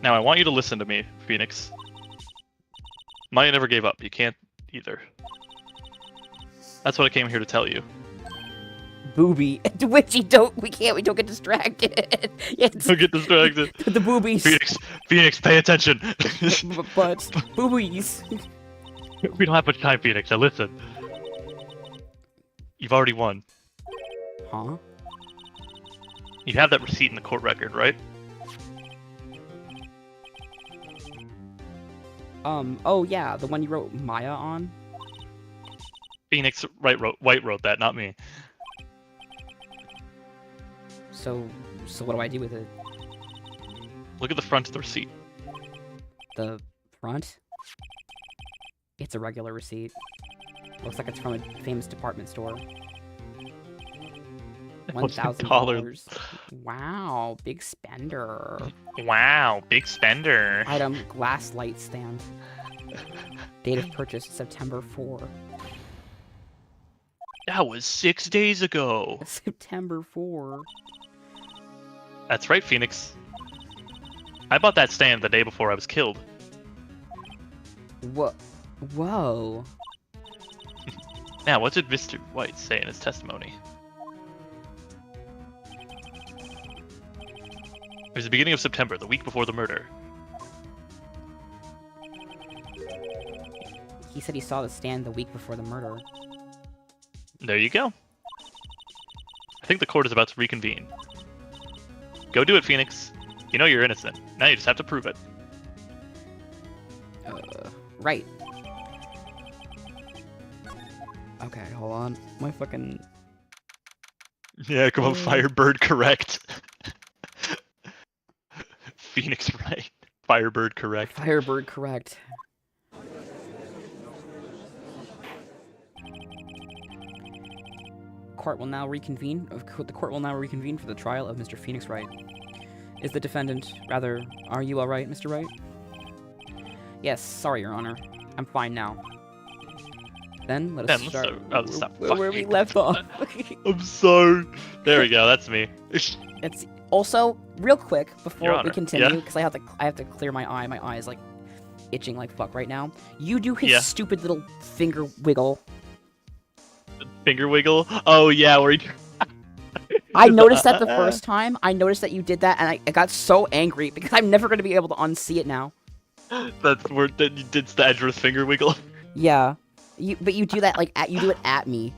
Now I want you to listen to me, Phoenix. Maya never gave up. You can't either. That's what I came here to tell you. Booby. Witchy, we don't get distracted. Yes. Don't get distracted. The boobies. Phoenix, pay attention. But boobies. We don't have much time, Phoenix. Now listen. You've already won. Huh? You have that receipt in the court record, right? Oh yeah, the one you wrote Maya on? Phoenix White wrote that, not me. So what do I do with it? Look at the front of the receipt. The front? It's a regular receipt. Looks like it's from a famous department store. $1,000. Wow, big spender. Wow, big spender. Item, glass light stand. Date of purchase, September 4. That was 6 days ago. September 4. That's right, Phoenix. I bought that stand the day before I was killed. Whoa. Now, what did Mr. White say in his testimony? It was the beginning of September, the week before the murder. He said he saw the stand the week before the murder. There you go. I think the court is about to reconvene. Go do it, Phoenix. You know you're innocent. Now you just have to prove it. Right. Okay, hold on. My fucking... Yeah, come on, Firebird correct. Phoenix right. Firebird correct. Firebird correct. Court will now reconvene. The court will now reconvene for the trial of Mr. Phoenix Wright. Is the defendant... Rather, are you alright, Mr. Wright? Yes, sorry, Your Honor. I'm fine now. Then, let us start where we left off. I'm sorry. There we go, that's me. It's also, real quick, before we continue, yeah? because I have to clear my eye. My eye is, like, itching like fuck right now. You do his stupid little finger wiggle. Finger wiggle? Oh, yeah, where he... I noticed that the first time. I noticed that you did that, and I got so angry, because I'm never going to be able to unsee it now. That's where you did the Edgeworth finger wiggle? Yeah. But you do that, like, you do it at me.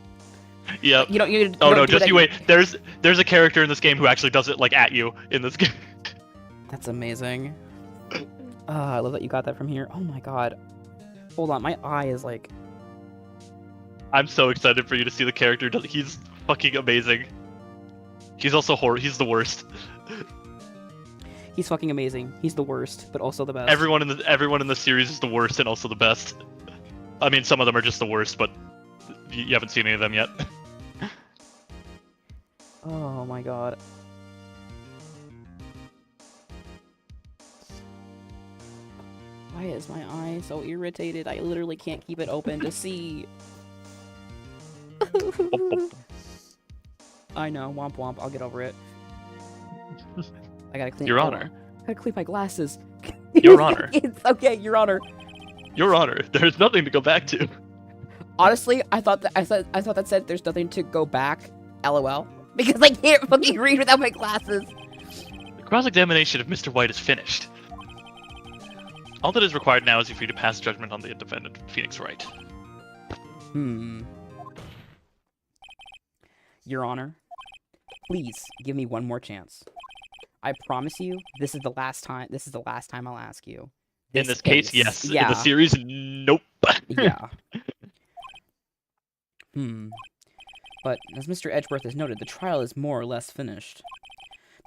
Yep. You don't oh, no, just you wait. There's a character in this game who actually does it, like, at you in this game. That's amazing. I love that you got that from here. Oh my god. Hold on, my eye is, like... I'm so excited for you to see the character. He's fucking amazing. He's also he's the worst. He's fucking amazing. He's the worst, but also the best. Everyone in the series is the worst and also the best. I mean, some of them are just the worst, but you haven't seen any of them yet. Oh my god. Why is my eye so irritated? I literally can't keep it open to see. I know, womp womp, I'll get over it. I gotta clean... Your Honor. I gotta clean my glasses. Your Honor. It's okay, Your Honor. Your Honor, there's nothing to go back to. Honestly, I thought that said there's nothing to go back. LOL. Because I can't fucking read without my glasses. The cross-examination of Mr. White is finished. All that is required now is for you to pass judgment on the defendant, Phoenix Wright. Your Honor, Please, give me one more chance. I promise you, this is the last time I'll ask you. In this case, yes. Yeah. In the series, nope. Yeah. But, as Mr. Edgeworth has noted, the trial is more or less finished.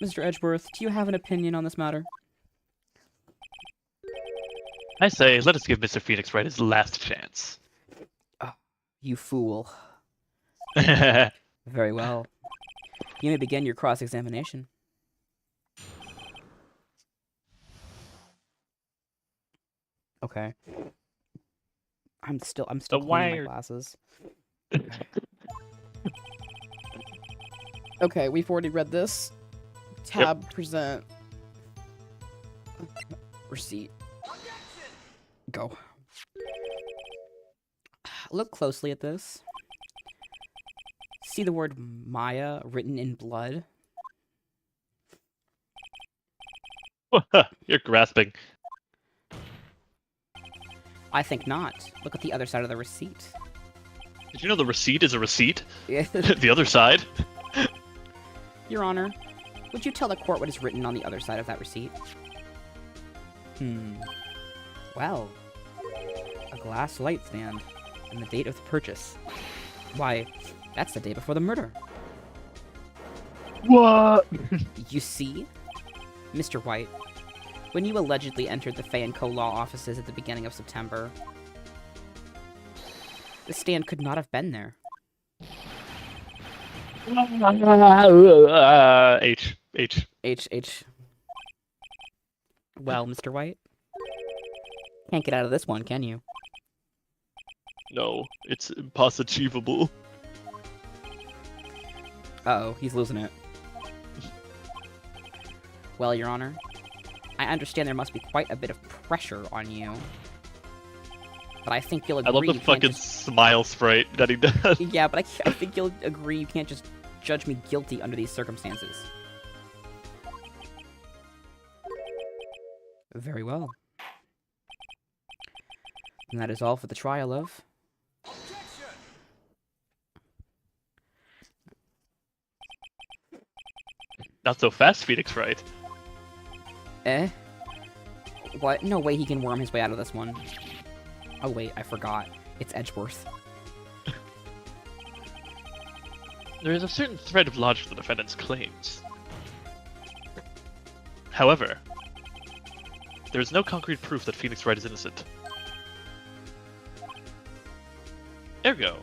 Mr. Edgeworth, do you have an opinion on this matter? I say, let us give Mr. Phoenix Wright his last chance. You fool. Very well. You may begin your cross-examination. Okay. I'm still cleaning my glasses. Okay, we've already read this. Tab, present. Receipt. Go. Look closely at this. See the word Maya written in blood? You're grasping. I think not. Look at the other side of the receipt. Did you know the receipt is a receipt? Yeah. The other side? Your Honor, would you tell the court what is written on the other side of that receipt? Well, a glass light stand, and the date of the purchase. Why, that's the day before the murder. What? You see? Mr. White, when you allegedly entered the Fay & Co. law offices at the beginning of September, the stand could not have been there. H. Well, Mr. White, can't get out of this one, can you? No, it's impossible. Uh-oh, he's losing it. Well, Your Honor, I understand there must be quite a bit of pressure on you. But I think you'll agree. I love the fucking smile sprite that he does. Yeah, but I think you'll agree you can't just judge me guilty under these circumstances. Very well. And that is all for the trial of... Not so fast, Phoenix Wright. Eh? What? No way he can worm his way out of this one. Oh wait, I forgot. It's Edgeworth. There is a certain thread of logic to the defendant's claims. However, there is no concrete proof that Phoenix Wright is innocent. Ergo,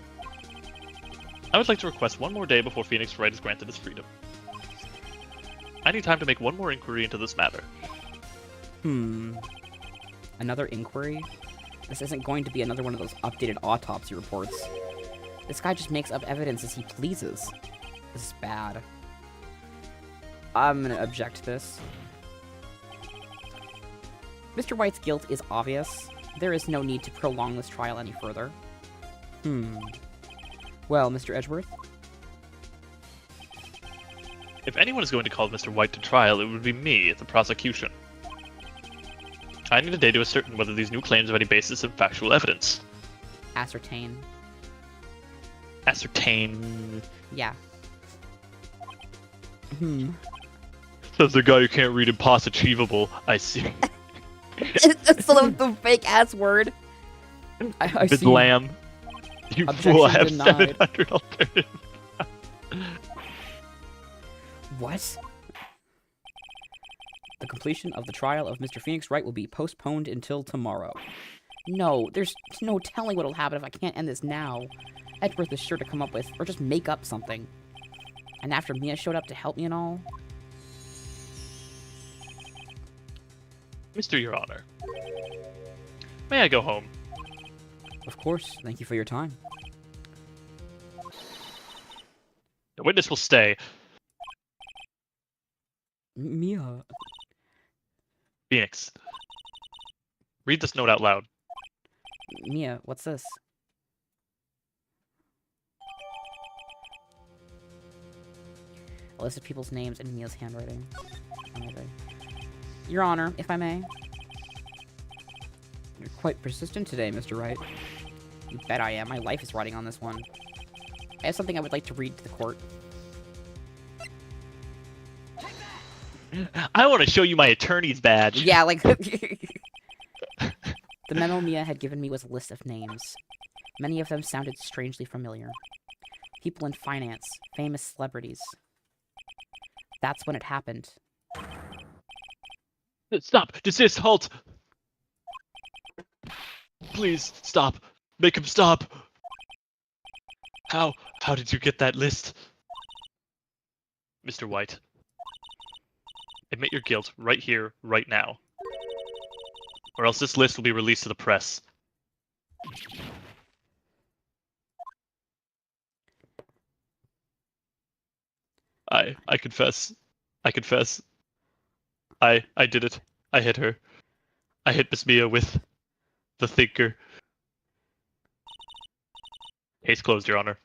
I would like to request one more day before Phoenix Wright is granted his freedom. I need time to make one more inquiry into this matter. Another inquiry? This isn't going to be another one of those updated autopsy reports. This guy just makes up evidence as he pleases. This is bad. I'm gonna object to this. Mr. White's guilt is obvious. There is no need to prolong this trial any further. Well, Mr. Edgeworth? If anyone is going to call Mr. White to trial, it would be me, the prosecution. I need a day to ascertain whether these new claims have any basis in factual evidence. Ascertain. Ascertain. Yeah. Says the guy who can't read impossible. I see. It's the fake-ass word. I see. Bidlam. You Objection fool, I have denied. 700 alternatives. What? The completion of the trial of Mr. Phoenix Wright will be postponed until tomorrow. No, there's no telling what'll happen if I can't end this now. Edgeworth is sure to come up with, or just make up something. And after Mia showed up to help me and all... Mr. Your Honor, may I go home? Of course, thank you for your time. The witness will stay. Mia... Phoenix, read this note out loud. Mia, what's this? A list of people's names in Mia's handwriting. Your Honor, if I may. You're quite persistent today, Mr. Wright. You bet I am. My life is riding on this one. I have something I would like to read to the court. I want to show you my attorney's badge. Yeah, like... The memo Mia had given me was a list of names. Many of them sounded strangely familiar. People in finance, famous celebrities. That's when it happened. Stop! Desist! Halt! Please, stop! Make him stop! How did you get that list? Mr. White, admit your guilt right here, right now. Or else this list will be released to the press. I confess. I confess. I did it. I hit her. I hit Miss Mia with the thinker. Case closed, Your Honor.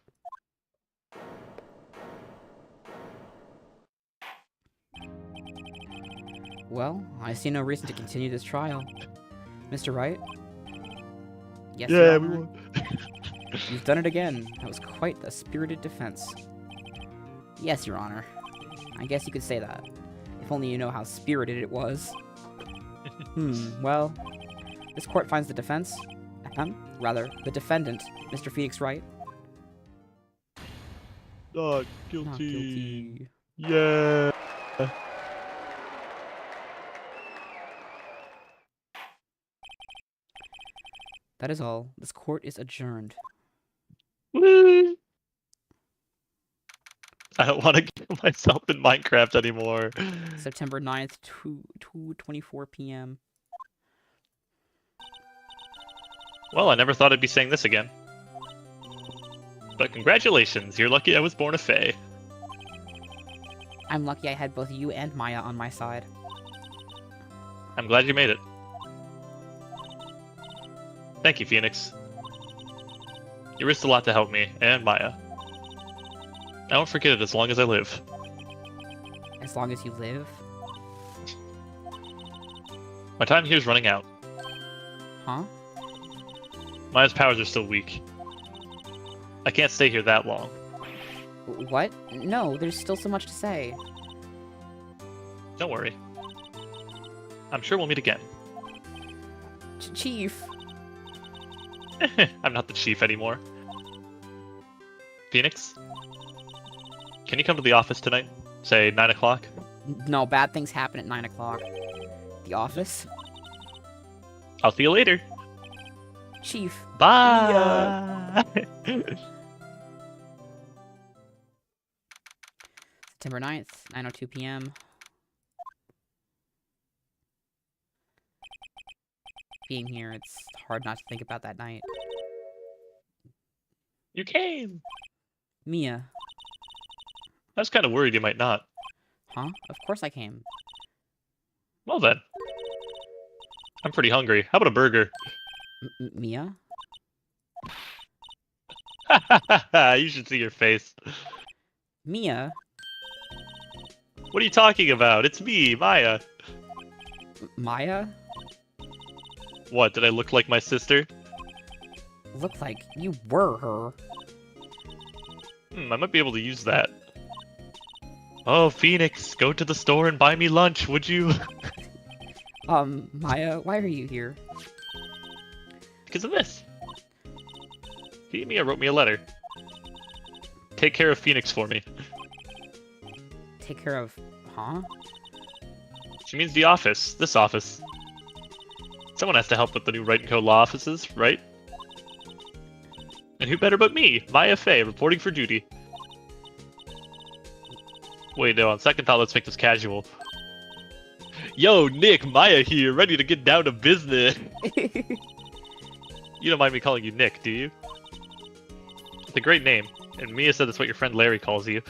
Well, I see no reason to continue this trial. Mr. Wright? Yes, Yeah, Your we Honor? won. You've done it again. That was quite a spirited defense. Yes, Your Honor. I guess you could say that. If only you know how spirited it was. Well, this court finds the defense, rather, the defendant, Mr. Phoenix Wright, Not not guilty. Yeah. That is all. This court is adjourned. Woo! I don't want to kill myself in Minecraft anymore. September 9th, 2:24 p.m. Well, I never thought I'd be saying this again. But congratulations, you're lucky I was born a fae. I'm lucky I had both you and Maya on my side. I'm glad you made it. Thank you, Phoenix. You risked a lot to help me, and Maya. I won't forget it as long as I live. As long as you live? My time here is running out. Huh? Maya's powers are still weak. I can't stay here that long. What? No, there's still so much to say. Don't worry. I'm sure we'll meet again. Chief! I'm not the chief anymore. Phoenix? Can you come to the office tonight? Say 9 o'clock? No, bad things happen at 9 o'clock. The office? I'll see you later. Chief. Bye! September 9th, 9:02 p.m. Being here, it's hard not to think about that night. You came! Mia. I was kind of worried you might not. Huh? Of course I came. Well then. I'm pretty hungry. How about a burger? Mia? You should see your face. Mia? What are you talking about? It's me, Maya. Maya? What, did I look like my sister? Looked like you were her. I might be able to use that. Oh, Phoenix, go to the store and buy me lunch, would you? Maya, why are you here? Because of this. Mia wrote me a letter. Take care of Phoenix for me. Take care of... Huh? She means the office. This office. Someone has to help with the new Wright & Co. law offices, right? And who better but me, Maya Fey, reporting for duty. Wait, no, on second thought, let's make this casual. Yo, Nick, Maya here, ready to get down to business. You don't mind me calling you Nick, do you? It's a great name, and Mia said that's what your friend Larry calls you.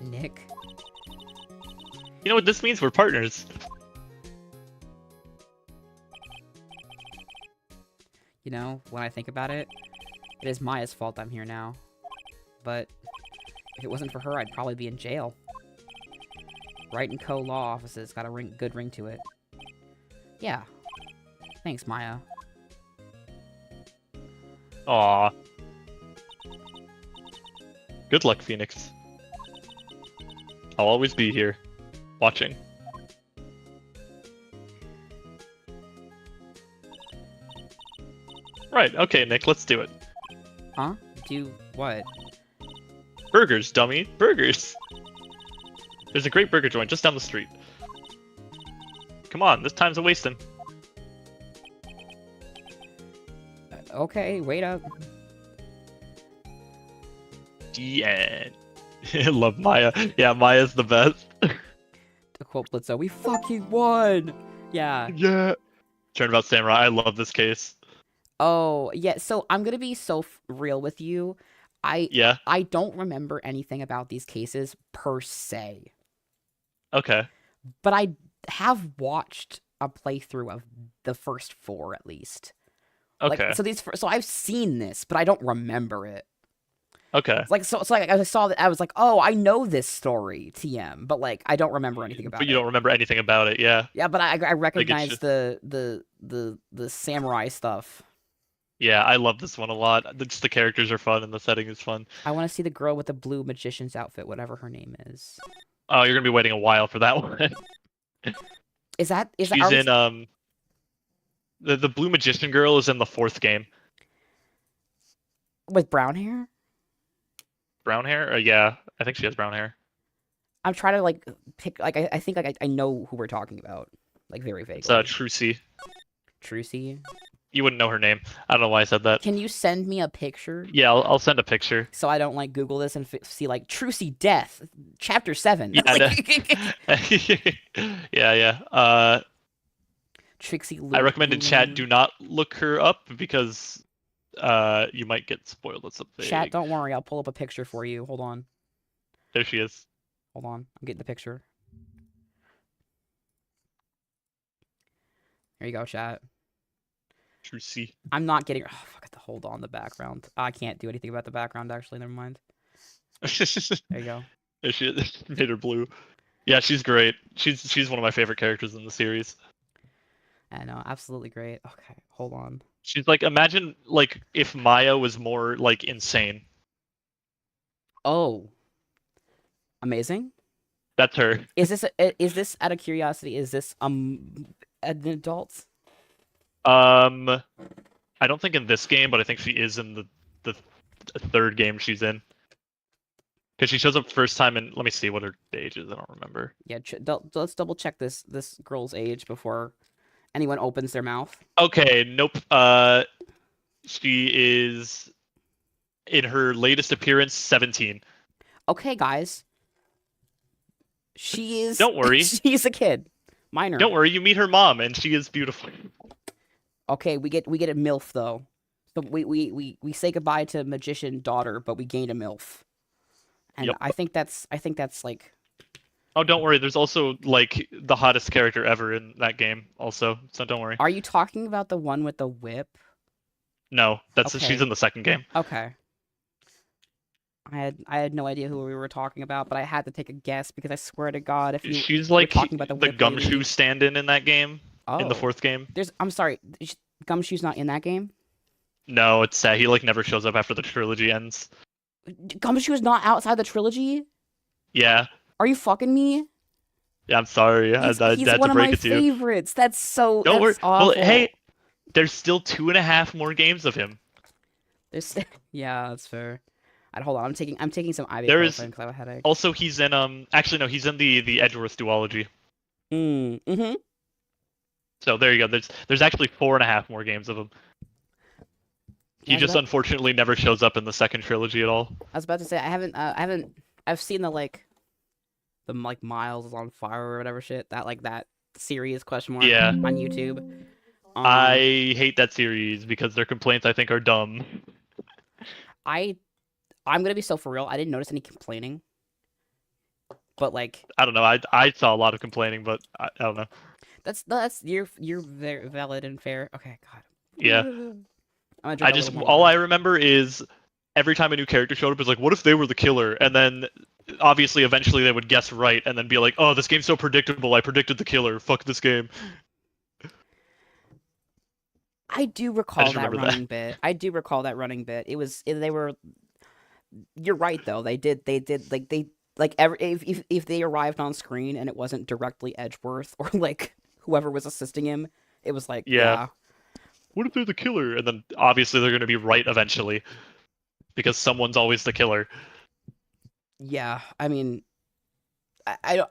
Nick? You know what this means? We're partners. You know, when I think about it, it is Maya's fault I'm here now. But if it wasn't for her, I'd probably be in jail. Wright & Co. law offices got a good ring to it. Yeah. Thanks, Maya. Aww. Good luck, Phoenix. I'll always be here. watching. Right, okay, Nick, let's do it. Huh? Do what? Burgers, dummy. Burgers! There's a great burger joint just down the street. Come on, this time's a wasting. Okay, wait up. The end. I love Maya. Yeah, Maya's the best. To quote Blitzo, we fucking won! Yeah. Yeah. Turnabout Samurai, I love this case. Oh, yeah, so I'm gonna be so real with you. Yeah, I don't remember anything about these cases per se, okay. but I have watched a playthrough of the first 4 at least. Okay. Like, so I've seen this, but I don't remember it. Okay. It's like I saw that I was like, oh, I know this story, TM, but like I don't remember anything about it. But you don't remember anything about it, yeah. Yeah, but I Like, recognize just... the samurai stuff. Yeah, I love this one a lot. Just the characters are fun and the setting is fun. I want to see the girl with the blue magician's outfit, whatever her name is. Oh, you're gonna be waiting a while for that one. Is that She's in the blue magician girl is in the 4th game. with brown hair? Brown hair? Yeah, I think she has brown hair. I'm trying to like pick like I think like I know who we're talking about, like very vaguely. It's Trucy. Trucy. You wouldn't know her name. I don't know why I said that. Can you send me a picture? Yeah, I'll send a picture. So I don't like Google this and see like Trucy death, chapter 7. Yeah, yeah. Trixie. I recommend in chat do not look her up because you might get spoiled at something. Chat, don't worry, I'll pull up a picture for you. Hold on. There she is. Hold on, I'm getting the picture. There you go, chat. Trucy. I'm not getting. Oh, fuck, I have to hold on the background. I can't do anything about the background. Actually, never mind. There you go. There she made her blue. Yeah, she's great. She's one of my favorite characters in the series. I know, absolutely great. Okay, hold on. She's like, imagine like if Maya was more like insane. Oh, amazing. That's her. Is this out of curiosity? Is this an adult? I don't think in this game, but I think she is in the 3rd game she's in. Because she shows up first time in. Let me see what her age is. I don't remember. Yeah, let's double check this girl's age before anyone opens their mouth. Okay, nope. She is in her latest appearance 17. Okay, guys. She is. Don't worry. She's a kid. Minor. Don't worry. You meet her mom, and she is beautiful. Okay, we get a MILF though. So we say goodbye to magician daughter, but we gain a MILF. And Yep. I think that's like. Oh, don't worry. There's also like the hottest character ever in that game. Also, so don't worry. Are you talking about the one with the whip? No, Okay. she's in the 2nd game. Okay. I had no idea who we were talking about, but I had to take a guess because I swear to God, if She's like talking about the whip gumshoe lady- stand-in in that game. In the Oh. 4th game. I'm sorry, Gumshoe's not in that game? No, it's sad. He like never shows up after the trilogy ends. Gumshoe is not outside the trilogy? Yeah. Are you fucking me? Yeah, I'm sorry. He's I had one to of my break it to you. favorites. That's so. Don't worry. That's awful. Well, hey, there's still 2.5 more games of him. Yeah, that's fair. Hold on. I'm taking some ibuprofen There is because I have a headache. also he's in actually no, he's in the Edgeworth duology. Mm-hmm. So there you go. There's actually 4.5 more games of him. He Yeah, just unfortunately never shows up in the 2nd trilogy at all. I was about to say I've seen the Miles is on Fire or whatever shit that series question mark Yeah. on YouTube. I hate that series because their complaints I think are dumb. I'm gonna be so for real. I didn't notice any complaining, but like I don't know. I saw a lot of complaining, but I don't know. that's you're very valid and fair. Okay, God. Yeah. I'm gonna drink a little more All water. I remember is every time a new character showed up, it's like, what if they were the killer? And then obviously eventually they would guess right and then be like, oh, this game's so predictable. I predicted the killer. Fuck this game. I do recall that remember that. running bit. I do recall that running bit. They were. You're right though. They did like like if they arrived on screen and it wasn't directly Edgeworth or like whoever was assisting him, it was like, Yeah. yeah, What if they're the killer? And then obviously they're going to be right eventually because someone's always the killer. yeah. I mean, out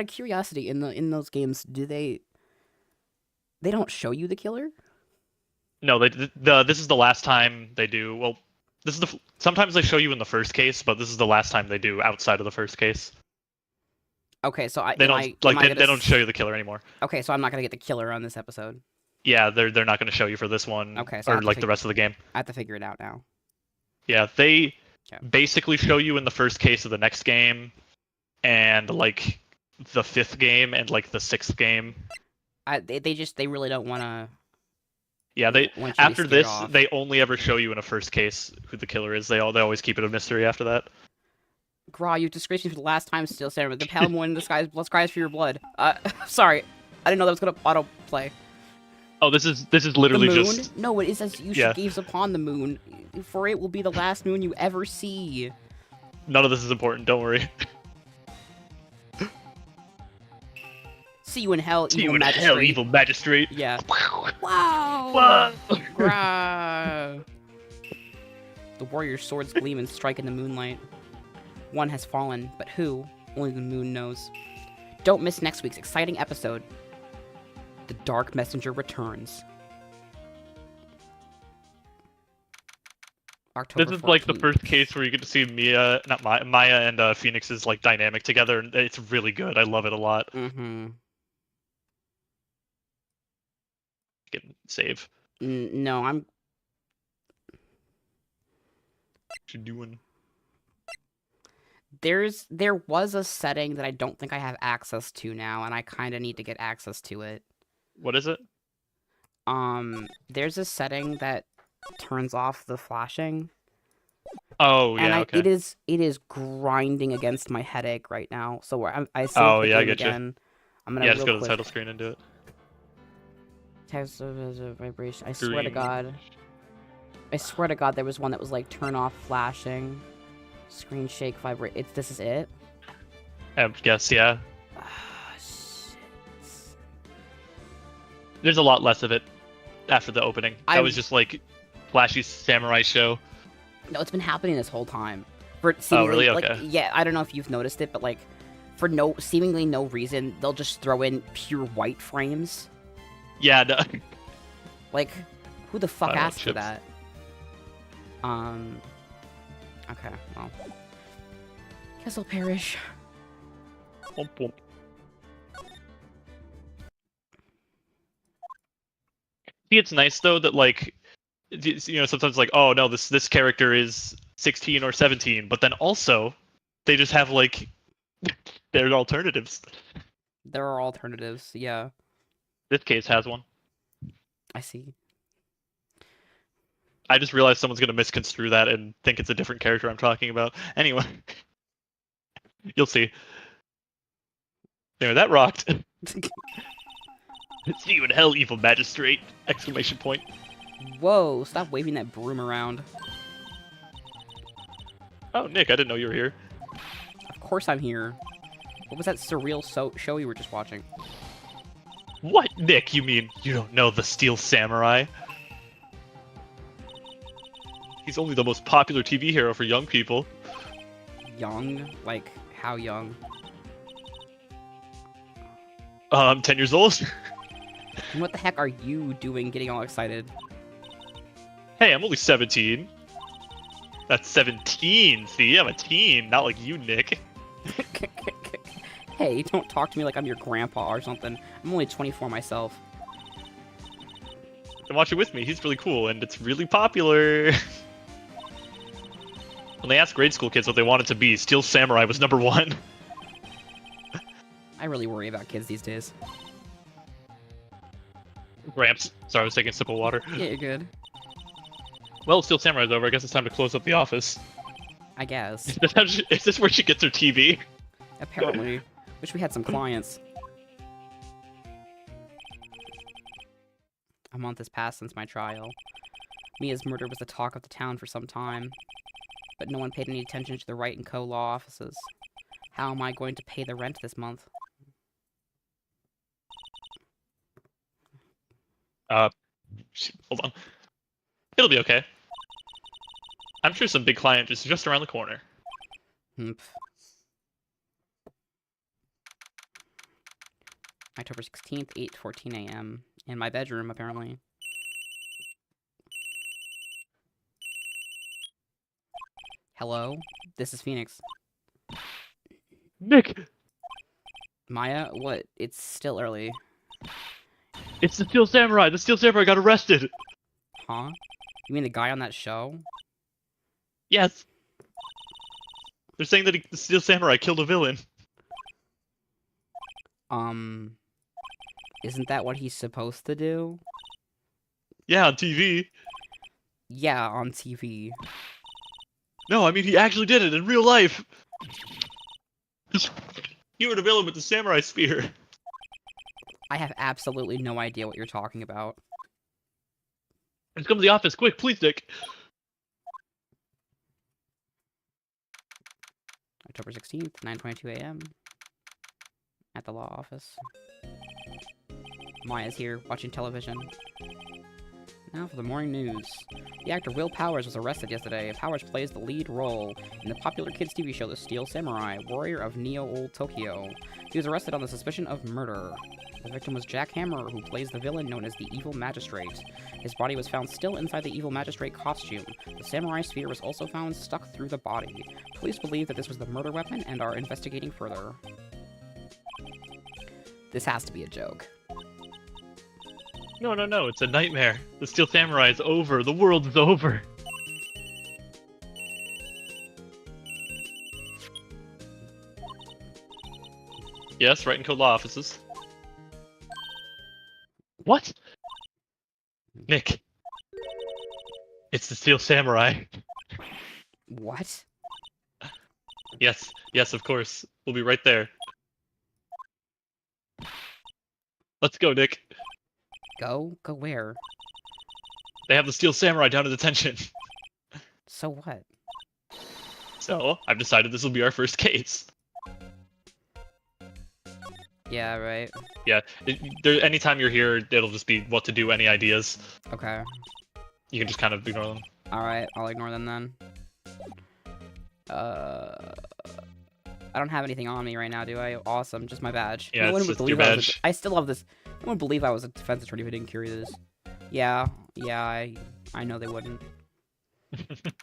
of curiosity, in those games, do they don't show you the killer? No, this is the last time they do. Well, this is sometimes they show you in the first case, but this is the last time they do outside of the first case. Okay, so They don't like they don't show you the killer anymore. Okay, so I'm not gonna get the killer on this episode. Yeah, they're not going to show you for this one Okay, so or like the rest of the game. I have to figure it out now. Yeah, they Okay. basically show you in the first case of the next game, and like the fifth game and like the sixth game. They really don't want to. Yeah, they want you to be after scared this off. they only ever show you in a first case who the killer is. They always keep it a mystery after that. Gra, you disgraced me for the last time, Steel Samurai. The Palamon in disguise, blood cries for your blood. Sorry, I didn't know that was gonna autoplay. Oh, this is literally The moon? just No, it says you should gaze upon the moon, for it will be the last moon you ever see. none of this is important. Don't worry. See you in hell, See evil you in magistrate. hell, evil magistrate. Yeah. Wow. Whoa. Gra. The warrior's swords gleam and strike in the moonlight. One has fallen, but who? Only the moon knows. Don't miss next week's exciting episode. The Dark Messenger returns. October This is like the 14th. first case where you get to see Maya and Phoenix's like dynamic together, and it's really good. I love it a lot. Mm-hmm. Get save. No, I'm... What you doing? There was a setting that I don't think I have access to now, and I kind of need to get access to it. What is it? There's a setting that turns off the flashing. Oh And yeah, okay. it is grinding against my headache right now. So I saved Oh, the yeah, I game get you. again. I'm gonna Yeah, just real go to the quick. title screen and do it. Text of vibration. I swear to Green. God. I swear to God, there was one that was like turn off flashing, screen shake, vibrate. This is it. I guess yeah. Ah, shit. There's a lot less of it after the opening. That was just like flashy samurai show. No, it's been happening this whole time. For seemingly, really? Okay. Like, yeah, I don't know if you've noticed it, but like, for seemingly no reason, they'll just throw in pure white frames. Yeah, no. Like, who the fuck I don't know, asked for chips. that? Okay, well. Guess I'll perish. Womp womp. See, it's nice though that like, you know, sometimes like, oh no, this character is 16 or 17, but then also they just have like their alternatives. There are alternatives, yeah. This case has one. I see. I just realized someone's gonna misconstrue that and think it's a different character I'm talking about. Anyway, you'll see. Anyway, that rocked. See you in hell, evil magistrate! Exclamation point. Whoa, stop waving that broom around. Oh, Nick, I didn't know you were here. Of course I'm here. What was that surreal show you were just watching? What, Nick? You mean you don't know the Steel Samurai? He's only the most popular TV hero for young people. Young? Like, how young? 10 years old. And what the heck are you doing getting all excited? Hey, I'm only 17. That's 17. See, I'm a teen, not like you, Nick. Hey, don't talk to me like I'm your grandpa or something. I'm only 24 myself. And watch it with me. He's really cool, and it's really popular. When they asked grade school kids what they wanted to be, Steel Samurai was number one. I really worry about kids these days. Gramps. Sorry, I was taking a sip of water. Yeah, you're good. Well, Steel Samurai's over. I guess it's time to close up the office. I guess. Is this where she gets her TV? Apparently. Wish we had some clients. A month has passed since my trial. Mia's murder was the talk of the town for some time. but no one paid any attention to the Wright & Co. law offices. How am I going to pay the rent this month? Hold on. It'll be okay. I'm sure some big client is just around the corner. October 16th, 8:14 a.m. In my bedroom, apparently. Hello? This is Phoenix. Nick! Maya? What? It's still early. It's the Steel Samurai! The Steel Samurai got arrested! Huh? You mean the guy on that show? Yes! They're saying that the Steel Samurai killed a villain. Isn't that what he's supposed to do? Yeah, on TV. Yeah, on TV. No, I mean, he actually did it in real life! You were the villain with the samurai spear. I have absolutely no idea what you're talking about. Let's come to the office, quick, please, Nick. October 16th, 9:22 a.m. At the law office. Maya's here, watching television. Now for the morning news. The actor Will Powers was arrested yesterday. Powers plays the lead role in the popular kids' TV show The Steel Samurai, Warrior of Neo-Old Tokyo. He was arrested on the suspicion of murder. The victim was Jack Hammer, who plays the villain known as the Evil Magistrate. His body was found still inside the Evil Magistrate costume. The samurai spear was also found stuck through the body. Police believe that this was the murder weapon and are investigating further. This has to be a joke. No, it's a nightmare. The Steel Samurai is over. The world is over. Yes, Wright & Co. law offices. What? Nick. It's the Steel Samurai. What? Yes, of course. We'll be right there. Let's go, Nick. Go? Go where? They have the Steel Samurai down in detention. So what? So, I've decided this will be our first case. Yeah, right. Yeah, anytime you're here, it'll just be what to do, any ideas. Okay. You can just kind of ignore them. Alright, I'll ignore them then. I don't have anything on me right now, do I? Awesome, just my badge. Yeah, no one it's would just your believe badge. I still have this. No one would believe I was a defense attorney if I didn't carry this. Yeah, I know they wouldn't. October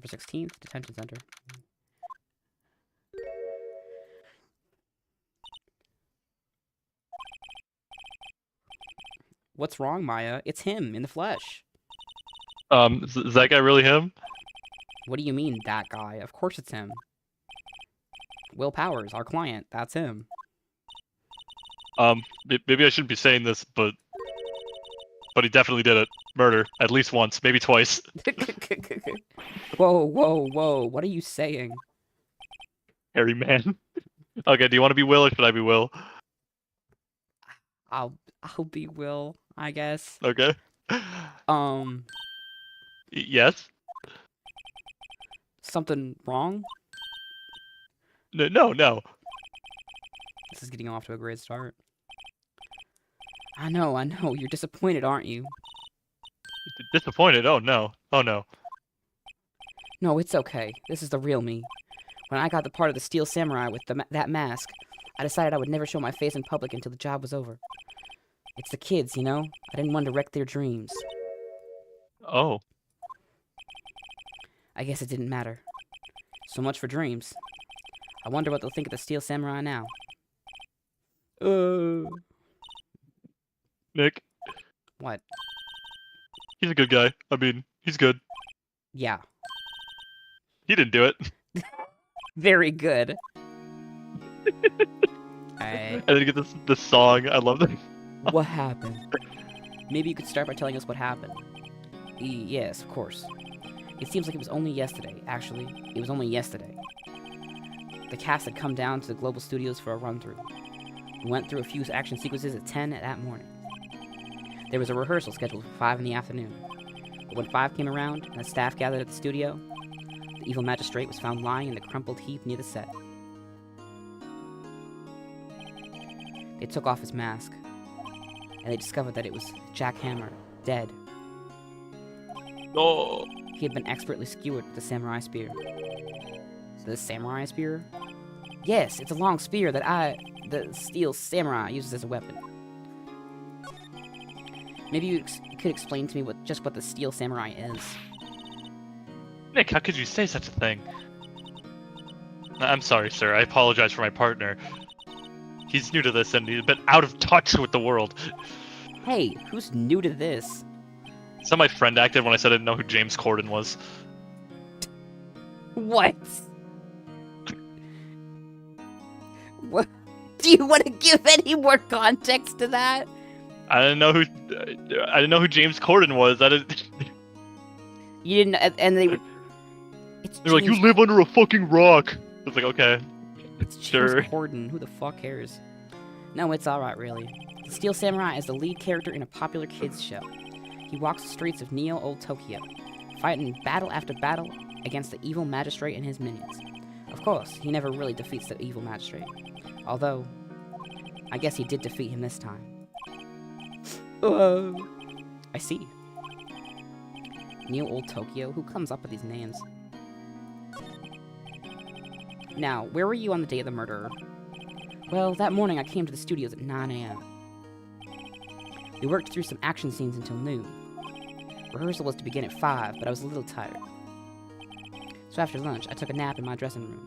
16th, detention center. What's wrong, Maya? It's him, in the flesh. Is that guy really him? What do you mean, that guy? Of course it's him. Will Powers, our client, that's him. Maybe I shouldn't be saying this, but he definitely did it. Murder. At least once, maybe twice. Whoa, what are you saying? Hairy man. Okay, do you want to be Will or should I be Will? I'll be Will, I guess. Okay. Yes? Something wrong? No. This is getting off to a great start. I know. You're disappointed, aren't you? Disappointed? Oh no. No, it's okay. This is the real me. When I got the part of the Steel Samurai with that mask, I decided I would never show my face in public until the job was over. It's the kids, you know? I didn't want to wreck their dreams. Oh. I guess it didn't matter. So much for dreams. I wonder what they'll think of the Steel Samurai now. Nick. What? He's a good guy. I mean, he's good. Yeah. He didn't do it. Very good. Alright. And then you get this song. I love that. What happened? Maybe you could start by telling us what happened. Yes, of course. It seems like it was only yesterday. Actually, it was only yesterday. The cast had come down to the Global Studios for a run-through. We went through a few action sequences at 10 that morning. There was a rehearsal scheduled for 5 in the afternoon. But when 5 came around and the staff gathered at the studio, The evil magistrate was found lying in the crumpled heap near the set. They took off his mask, and they discovered that it was Jack Hammer, dead. Oh. He had been expertly skewered with the samurai spear. The samurai spear? Yes, it's a long spear that the steel samurai, uses as a weapon. Maybe you could explain to me what the steel samurai is. Nick, how could you say such a thing? I'm sorry, sir. I apologize for my partner. He's new to this and he's a bit out of touch with the world. Hey, who's new to this? So my friend acted when I said I didn't know who James Corden was. What? What? Do you want to give any more context to that? I didn't know who James Corden was. You didn't, and they were. They're like, you live under a fucking rock. I was like, okay, it's sure. James Corden. Who the fuck cares? No, it's all right, really. The Steel Samurai is the lead character in a popular kids show. He walks the streets of Neo Old Tokyo, fighting battle after battle against the evil magistrate and his minions. Of course, he never really defeats the evil magistrate. Although, I guess he did defeat him this time. I see. Neo Old Tokyo? Who comes up with these names? Now, where were you on the day of the murder? Well, that morning I came to the studios at 9 a.m. We worked through some action scenes until noon. Rehearsal was to begin at 5, but I was a little tired. So after lunch, I took a nap in my dressing room.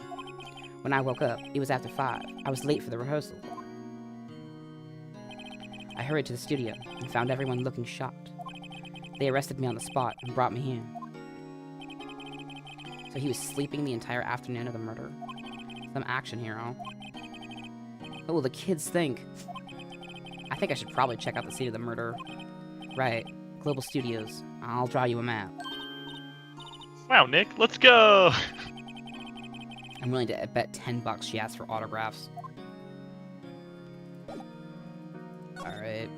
When I woke up, it was after 5. I was late for the rehearsal. I hurried to the studio and found everyone looking shocked. They arrested me on the spot and brought me here. So he was sleeping the entire afternoon of the murder? Some action hero. What will the kids think? I think I should probably check out the scene of the murder. Right, Global Studios. I'll draw you a map. Wow, Nick, let's go! I'm willing to bet $10 she asks for autographs. Alright.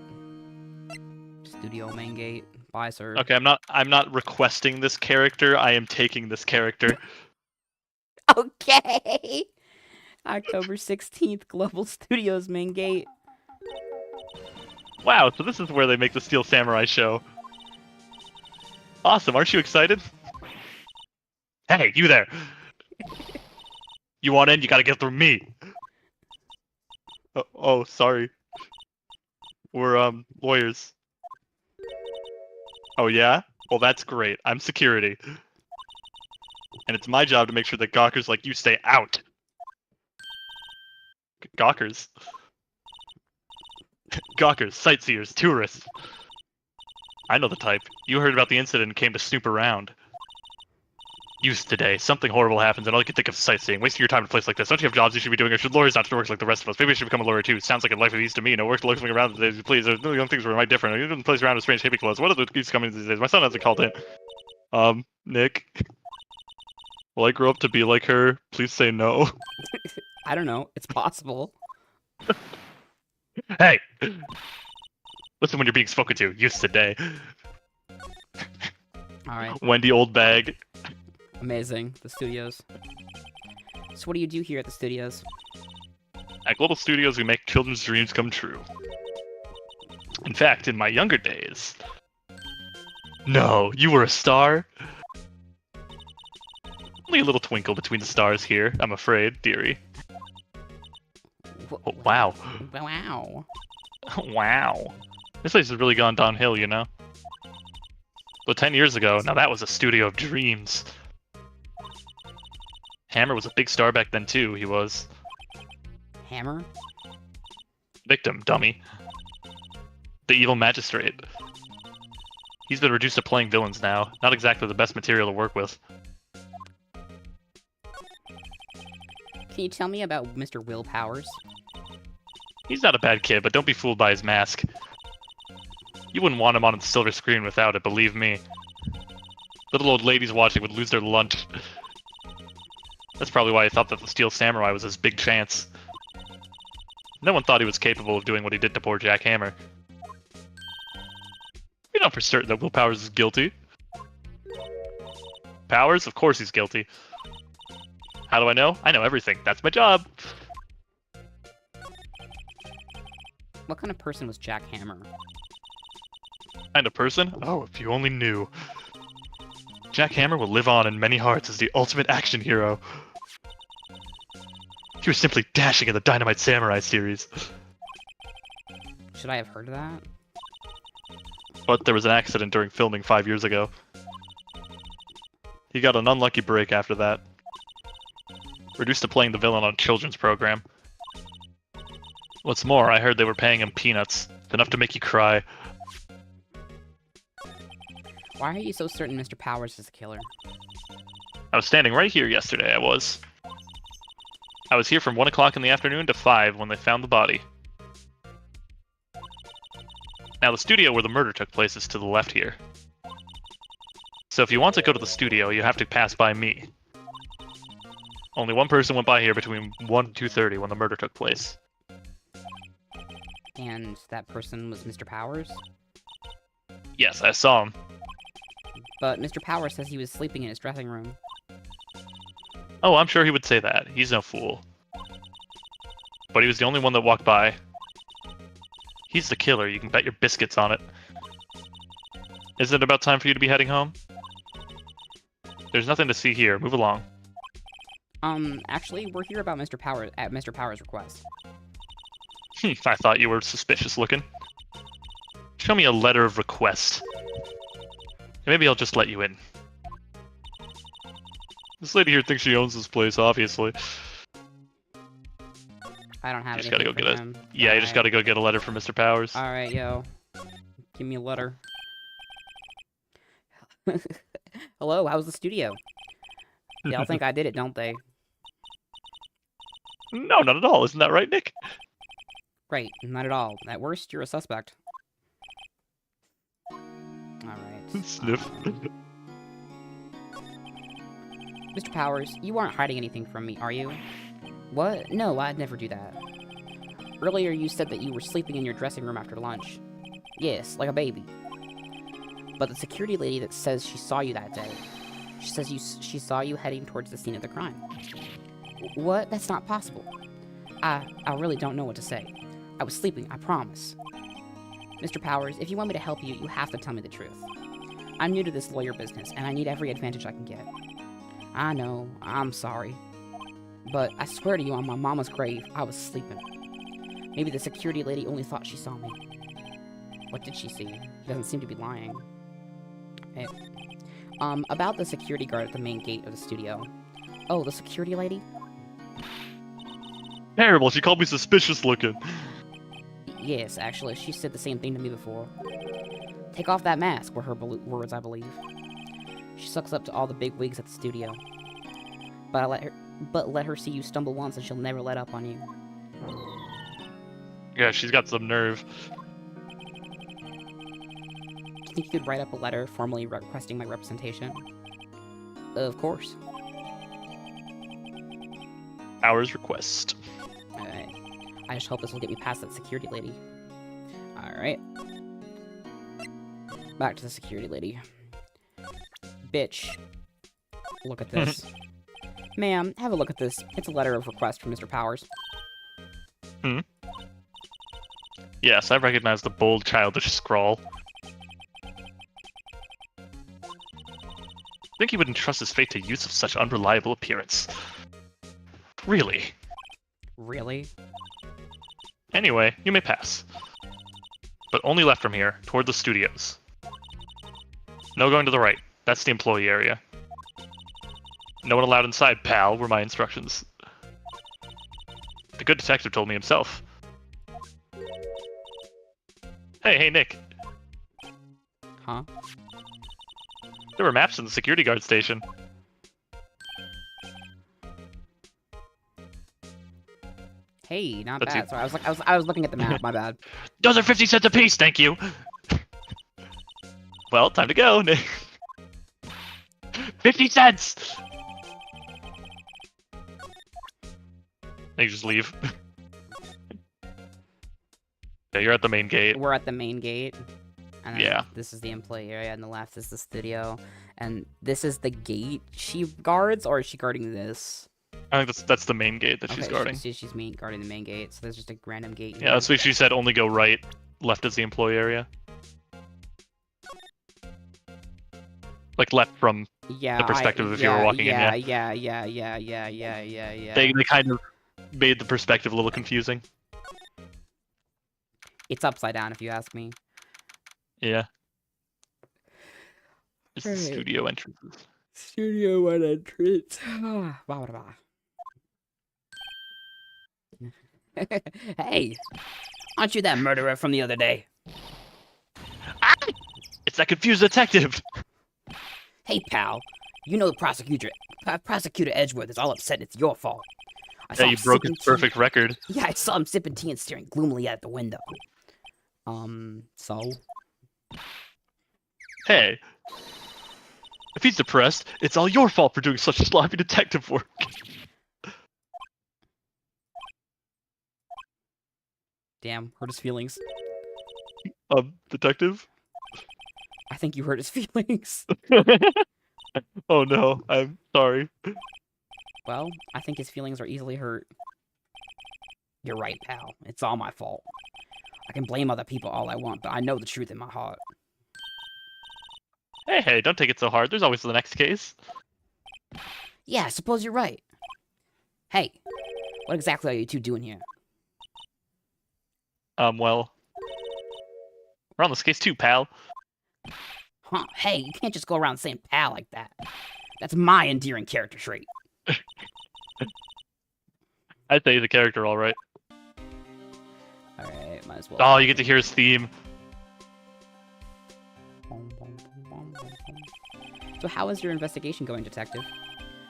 Studio main gate. Bye, sir. Okay, I'm not requesting this character, I am taking this character. Okay! October 16th, Global Studios main gate. Wow, so this is where they make the Steel Samurai show. Awesome, aren't you excited? Hey, you there! You want in, you gotta get through me! Oh, sorry. We're, lawyers. Oh yeah? Well, that's great. I'm security. And it's my job to make sure that gawkers like you stay out. Gawkers? Gawkers, sightseers, tourists. I know the type. You heard about the incident and came to snoop around. Youth today, something horrible happens and all you can think of is sightseeing. Wasting your time in a place like this. Don't you have jobs you should be doing, or should lawyers not work like the rest of us? Maybe you should become a lawyer too. Sounds like a life of ease to me. No work looking around these days, please. There's no young things were might different. You didn't place around with strange hippie clothes. What are the keys coming these days? My son hasn't called in. Nick. Will I grow up to be like her? Please say no. I don't know. It's possible. Hey! Listen when you're being spoken to. Youth today. Alright. Wendy old bag. Amazing. The studios. So what do you do here at the studios? At Global Studios, we make children's dreams come true. In fact, in my younger days... No, you were a star? Only a little twinkle between the stars here, I'm afraid, dearie. Oh, wow. Wow. Wow. This place has really gone downhill, you know? But 10 years ago, now that was a studio of dreams. Hammer was a big star back then too, he was. Hammer? Victim, dummy. The evil magistrate. He's been reduced to playing villains now. Not exactly the best material to work with. Can you tell me about Mr. Will Powers? He's not a bad kid, but don't be fooled by his mask. You wouldn't want him on the silver screen without it, believe me. Little old ladies watching would lose their lunch. That's probably why I thought that the Steel Samurai was his big chance. No one thought he was capable of doing what he did to poor Jack Hammer. We know for certain that Will Powers is guilty. Powers? Of course he's guilty. How do I know? I know everything. That's my job. What kind of person was Jack Hammer? Kind of person? Oh, if you only knew. Jack Hammer will live on in many hearts as the ultimate action hero. He was simply dashing in the Dynamite Samurai series. Should I have heard of that? But there was an accident during filming 5 years ago. He got an unlucky break after that. Reduced to playing the villain on a children's program. What's more, I heard they were paying him peanuts. Enough to make you cry. Why are you so certain Mr. Powers is the killer? I was standing right here yesterday, I was. I was here from 1 o'clock in the afternoon to 5 when they found the body. Now the studio where the murder took place is to the left here. So if you want to go to the studio, you have to pass by me. Only one person went by here between 1 and 2:30 when the murder took place. And that person was Mr. Powers? Yes, I saw him. But Mr. Powers says he was sleeping in his dressing room. Oh, I'm sure he would say that. He's no fool. But he was the only one that walked by. He's the killer, you can bet your biscuits on it. Is it about time for you to be heading home? There's nothing to see here. Move along. Actually, we're here about Mr. Powers at Mr. Powers' request. I thought you were suspicious looking. Show me a letter of request. Maybe I'll just let you in. This lady here thinks she owns this place, obviously. I don't have You just anything gotta go for get him. Yeah, you just gotta go get a letter from Mr. Powers. Alright, yo. Give me a letter. Hello, how's the studio? They all think I did it, don't they? No, not at all. Isn't that right, Nick? Great, not at all. At worst, you're a suspect. Alright. Sniff. Mr. Powers, you aren't hiding anything from me, are you? What? No, I'd never do that. Earlier you said that you were sleeping in your dressing room after lunch. Yes, like a baby. But the security lady that says she saw you that day, she says she saw you heading towards the scene of the crime. What? That's not possible. I really don't know what to say. I was sleeping, I promise. Mr. Powers, if you want me to help you, you have to tell me the truth. I'm new to this lawyer business, and I need every advantage I can get. I know, I'm sorry. But I swear to you, on my mama's grave, I was sleeping. Maybe the security lady only thought she saw me. What did she see? He doesn't seem to be lying. Hey. About the security guard at the main gate of the studio. Oh, the security lady? Terrible, she called me suspicious looking. Yes, actually, she said the same thing to me before. Take off that mask, were her words, I believe. She sucks up to all the big wigs at the studio. But let her see you stumble once and she'll never let up on you. Yeah, she's got some nerve. Do you think you could write up a letter formally requesting my representation? Of course. Hours request. Alright. I just hope this will get me past that security lady. Alright. Back to the security lady. Bitch. Look at this. Ma'am, have a look at this. It's a letter of request from Mr. Powers. Yes, I recognize the bold, childish scrawl. Think he would entrust his fate to use of such unreliable appearance. Really? Really? Anyway, you may pass. But only left from here, toward the studios. No going to the right. That's the employee area. No one allowed inside, pal, were my instructions. The good detective told me himself. Hey, Nick. Huh? There were maps in the security guard station. Hey, not That's bad. you. Sorry, I was looking at the map. My bad. Those are 50 cents apiece, thank you! Well, time to go, Nick. 50 cents! You just leave. Yeah, you're at the main gate. We're at the main gate. And then Yeah. This is the employee area, and the left is the studio. And this is the gate she guards, or is she guarding this? I think that's the main gate that she's guarding. She's guarding the main gate, so there's just a random gate here. Yeah, that's what she said. Only go right. Left is the employee area. Like left from the perspective if you were walking in. Yeah. They kind of made the perspective a little confusing. It's upside down, if you ask me. Yeah. It's the Right. studio entrances. Studio 1 entrance. Hey, aren't you that murderer from the other day? Ah! It's that confused detective! Hey, pal. You know Prosecutor Edgeworth is all upset and it's your fault. Yeah, you broke his perfect record. Yeah, I saw him sipping tea and staring gloomily out the window. So? Hey. If he's depressed, it's all your fault for doing such sloppy detective work. Damn, hurt his feelings. Detective? I think you hurt his feelings. Oh no, I'm sorry. Well, I think his feelings are easily hurt. You're right, pal. It's all my fault. I can blame other people all I want, but I know the truth in my heart. Hey, don't take it so hard. There's always the next case. Yeah, I suppose you're right. Hey, what exactly are you two doing here? Well... We're on this case too, pal. Huh, hey, you can't just go around saying pal like that. That's my endearing character trait. I'd say he's a character, alright. Alright, might as well. Oh, you get to hear his theme. So how is your investigation going, detective?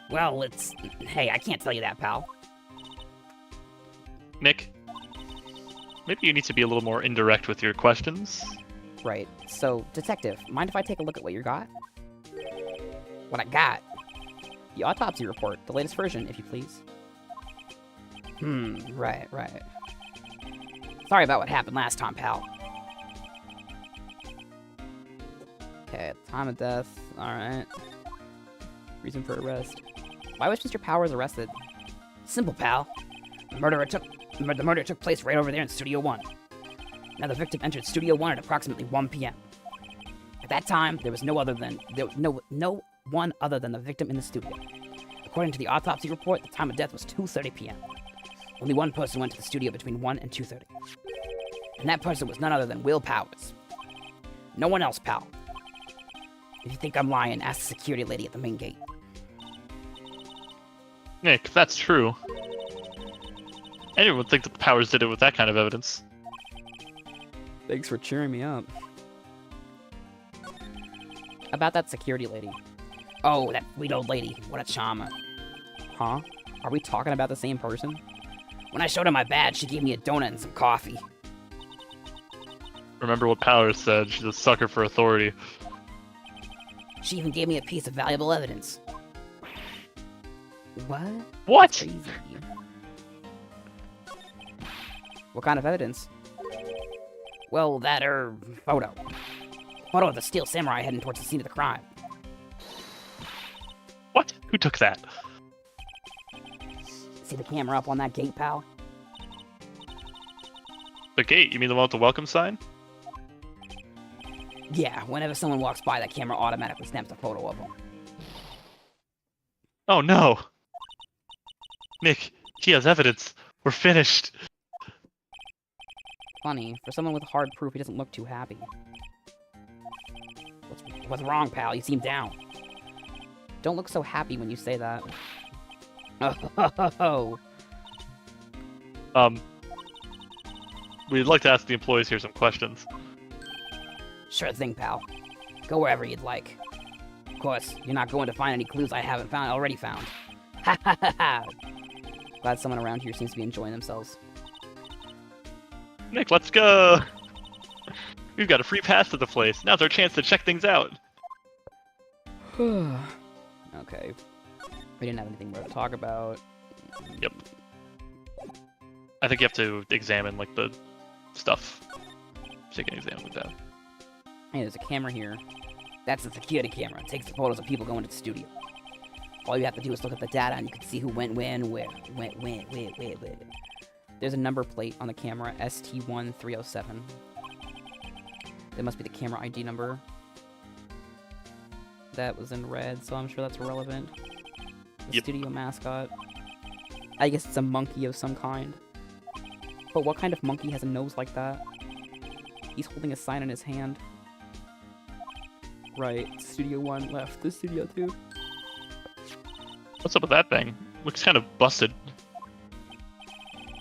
Well, hey, I can't tell you that, pal. Nick, maybe you need to be a little more indirect with your questions. Right. So, detective, mind if I take a look at what you got? What I got? The autopsy report, the latest version, if you please. Right. Sorry about what happened last time, pal. Okay, time of death. Alright. Reason for arrest. Why was Mr. Powers arrested? Simple, pal. The murder took place right over there in Studio 1. Now the victim entered Studio 1 at approximately 1 p.m. At that time, there was no one other than the victim in the studio. According to the autopsy report, the time of death was 2:30 p.m. Only one person went to the studio between 1 and 2:30. And that person was none other than Will Powers. No one else, pal. If you think I'm lying, ask the security lady at the main gate. Nick, if that's true, anyone would think that the Powers did it with that kind of evidence. Thanks for cheering me up. About that security lady. Oh, that sweet old lady. What a charmer. Huh? Are we talking about the same person? When I showed her my badge, she gave me a donut and some coffee. Remember what Powers said, she's a sucker for authority. She even gave me a piece of valuable evidence. What? What? Crazy. What kind of evidence? Well, that, photo. Photo of the steel samurai heading towards the scene of the crime. What? Who took that? See the camera up on that gate, pal? The gate? You mean the one with the welcome sign? Yeah, whenever someone walks by, that camera automatically snaps a photo of them. Oh no! Nick, he has evidence. We're finished. Funny, for someone with hard proof, he doesn't look too happy. What's wrong, pal? You seem down. Don't look so happy when you say that. Oh. We'd like to ask the employees here some questions. Sure thing, pal. Go wherever you'd like. Of course, you're not going to find any clues I haven't already found. Ha ha ha ha! Glad someone around here seems to be enjoying themselves. Nick, let's go! We've got a free pass to the place. Now's our chance to check things out. Okay. We didn't have anything more to talk about. Yep. I think you have to examine, like, the stuff. Take an exam with that. Hey, there's a camera here. That's the security camera. It takes the photos of people going to the studio. All you have to do is look at the data and you can see who went when, where. There's a number plate on the camera, ST1307. That must be the camera ID number. That was in red, so I'm sure that's relevant. The studio mascot. I guess it's a monkey of some kind. But what kind of monkey has a nose like that? He's holding a sign in his hand. Right, Studio 1 left, the Studio 2. What's up with that thing? Looks kind of busted.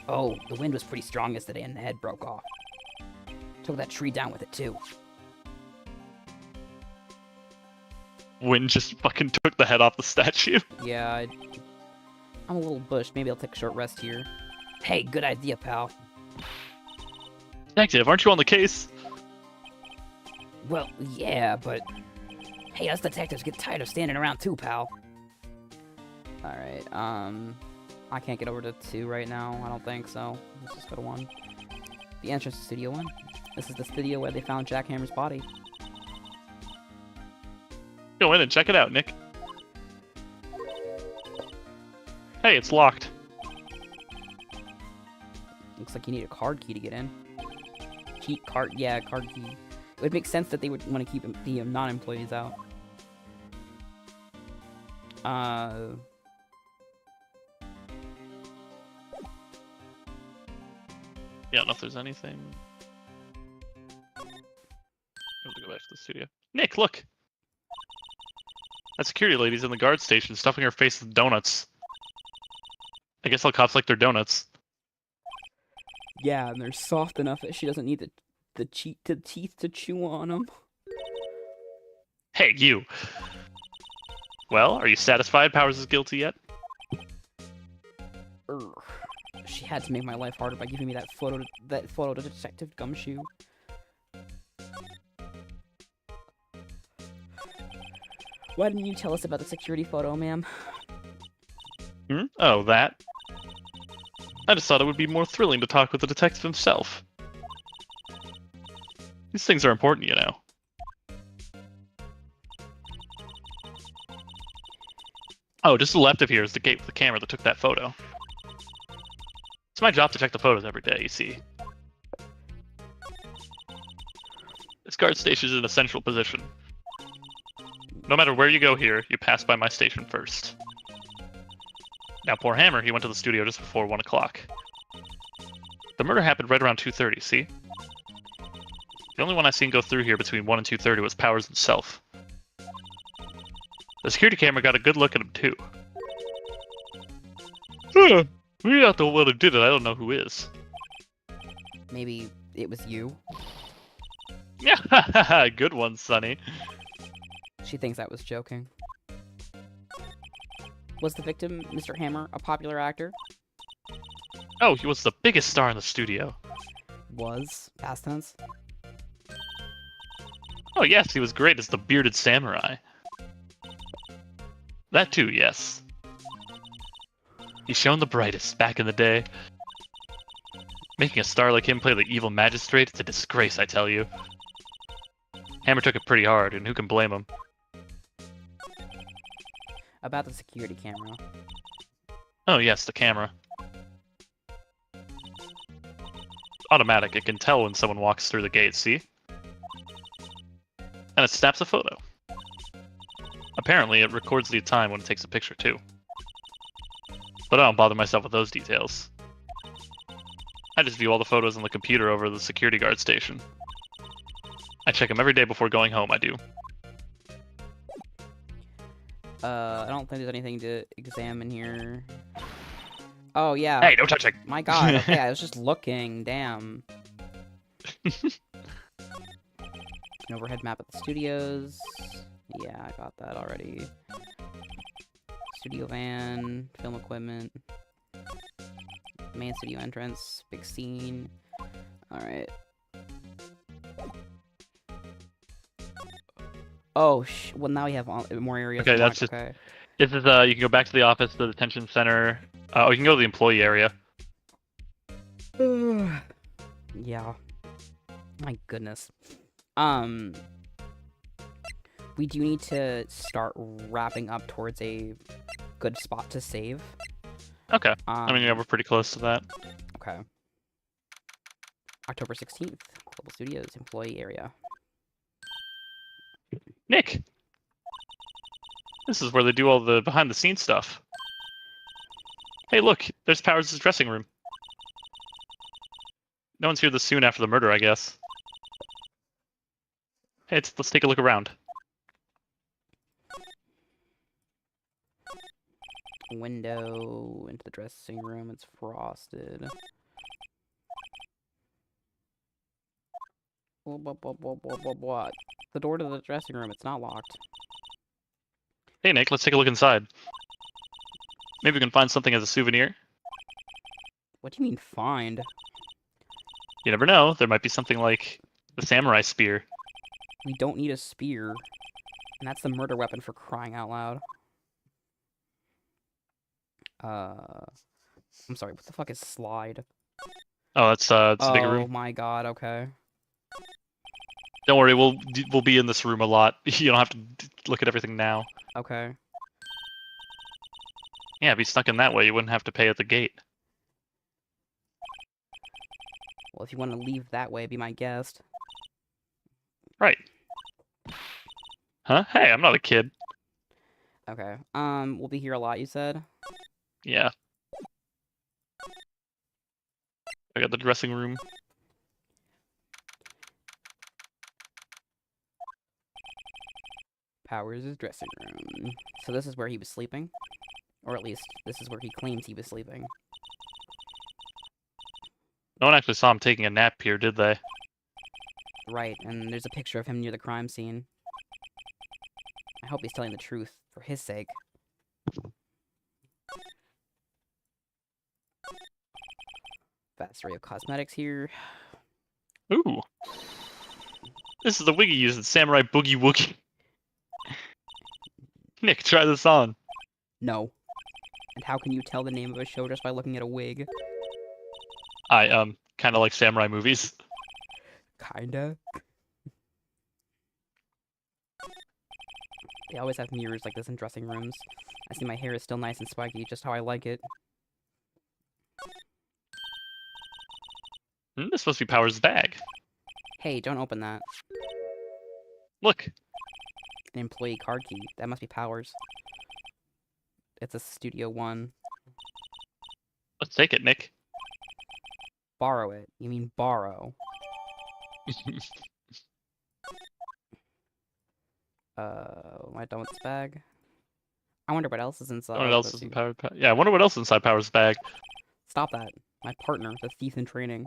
Oh, the wind was pretty strong yesterday and the head broke off. Took that tree down with it too. Wind just fucking took the head off the statue. Yeah, I'm a little bushed. Maybe I'll take a short rest here. Hey, good idea, pal. Detective, aren't you on the case? Well, yeah, but... Hey, us detectives get tired of standing around too, pal. Alright, I can't get over to 2 right now. I don't think so. Let's just go to 1. The entrance to Studio 1. This is the studio where they found Jack Hammer's body. Go in and check it out, Nick. Hey, it's locked. Looks like you need a card key to get in. Cheat card, yeah, card key. It would make sense that they would want to keep the non-employees out. Yeah, I don't know if there's anything. I'm gonna go back to the studio. Nick, look! That security lady's in the guard station, stuffing her face with donuts. I guess all cops like their donuts. Yeah, and they're soft enough that she doesn't need the teeth to chew on them. Hey, you! Well, are you satisfied Powers is guilty yet? Urgh. She had to make my life harder by giving me that photo to Detective Gumshoe. Why didn't you tell us about the security photo, ma'am? Hmm? Oh, that? I just thought it would be more thrilling to talk with the detective himself. These things are important, you know. Oh, just to the left of here is the gate with the camera that took that photo. It's my job to check the photos every day, you see. This guard station is in a central position. No matter where you go here, you pass by my station first. Now, poor Hammer, he went to the studio just before 1 o'clock. The murder happened right around 2:30, see? The only one I seen go through here between 1 and 2:30 was Powers himself. The security camera got a good look at him, too. We're not the one who did it, I don't know who is. Maybe it was you? Yeah, good one, Sonny. She thinks I was joking. Was the victim, Mr. Hammer, a popular actor? Oh, he was the biggest star in the studio. Was? Past tense? Oh yes, he was great as the bearded samurai. That too, yes. He shone the brightest back in the day. Making a star like him play the evil magistrate, it's a disgrace, I tell you. Hammer took it pretty hard, and who can blame him? About the security camera. Oh yes, the camera. Automatic, it can tell when someone walks through the gate, see? And it snaps a photo. Apparently, it records the time when it takes a picture, too. But I don't bother myself with those details. I just view all the photos on the computer over the security guard station. I check them every day before going home, I do. I don't think there's anything to examine here. Oh, yeah. Hey, no touching! My god, okay, I was just looking, damn. An overhead map of the studios. Yeah, I got that already. Studio van, film equipment. Main studio entrance, big scene. Alright. Oh, well now we have more areas. Okay, that's just... Okay. This is, you can go back to the office, the detention center. Oh, you can go to the employee area. Yeah. My goodness. We do need to start wrapping up towards a good spot to save. Okay. I mean, yeah, we're pretty close to that. Okay. October 16th, Global Studios employee area. Nick! This is where they do all the behind-the-scenes stuff. Hey, look! There's Powers' dressing room. No one's here this soon after the murder, I guess. Hey, let's take a look around. Window into the dressing room. It's frosted. What? The door to the dressing room. It's not locked. Hey, Nick, let's take a look inside. Maybe we can find something as a souvenir. What do you mean find? You never know. There might be something like the samurai spear. We don't need a spear. And that's the murder weapon, for crying out loud. I'm sorry, what the fuck is slide? Oh, it's a bigger Oh room. my god, okay. Don't worry, we'll be in this room a lot. You don't have to look at everything now. Okay. Yeah, be stuck in that way. You wouldn't have to pay at the gate. Well, if you want to leave that way, be my guest. Right. Huh? Hey, I'm not a kid. Okay. We'll be here a lot, you said? Yeah. I got the dressing room. Powers' dressing room. So this is where he was sleeping? Or at least, this is where he claims he was sleeping. No one actually saw him taking a nap here, did they? Right, and there's a picture of him near the crime scene. I hope he's telling the truth, for his sake. Vast array of cosmetics here. Ooh. This is the wig he used in Samurai Boogie Woogie. Nick, try this on. No. And how can you tell the name of a show just by looking at a wig? I, kind of like samurai movies. Kinda. They always have mirrors like this in dressing rooms. I see my hair is still nice and spiky, just how I like it. This is supposed to be Powers' bag. Hey, don't open that. Look. An employee card key. That must be Powers. It's a Studio One. Let's take it, Nick. Borrow it. You mean borrow. Am I done with this bag? I wonder what else is inside. What else is in Powers' bag? Yeah, I wonder what else is inside Powers' bag. Stop that. My partner, the thief in training.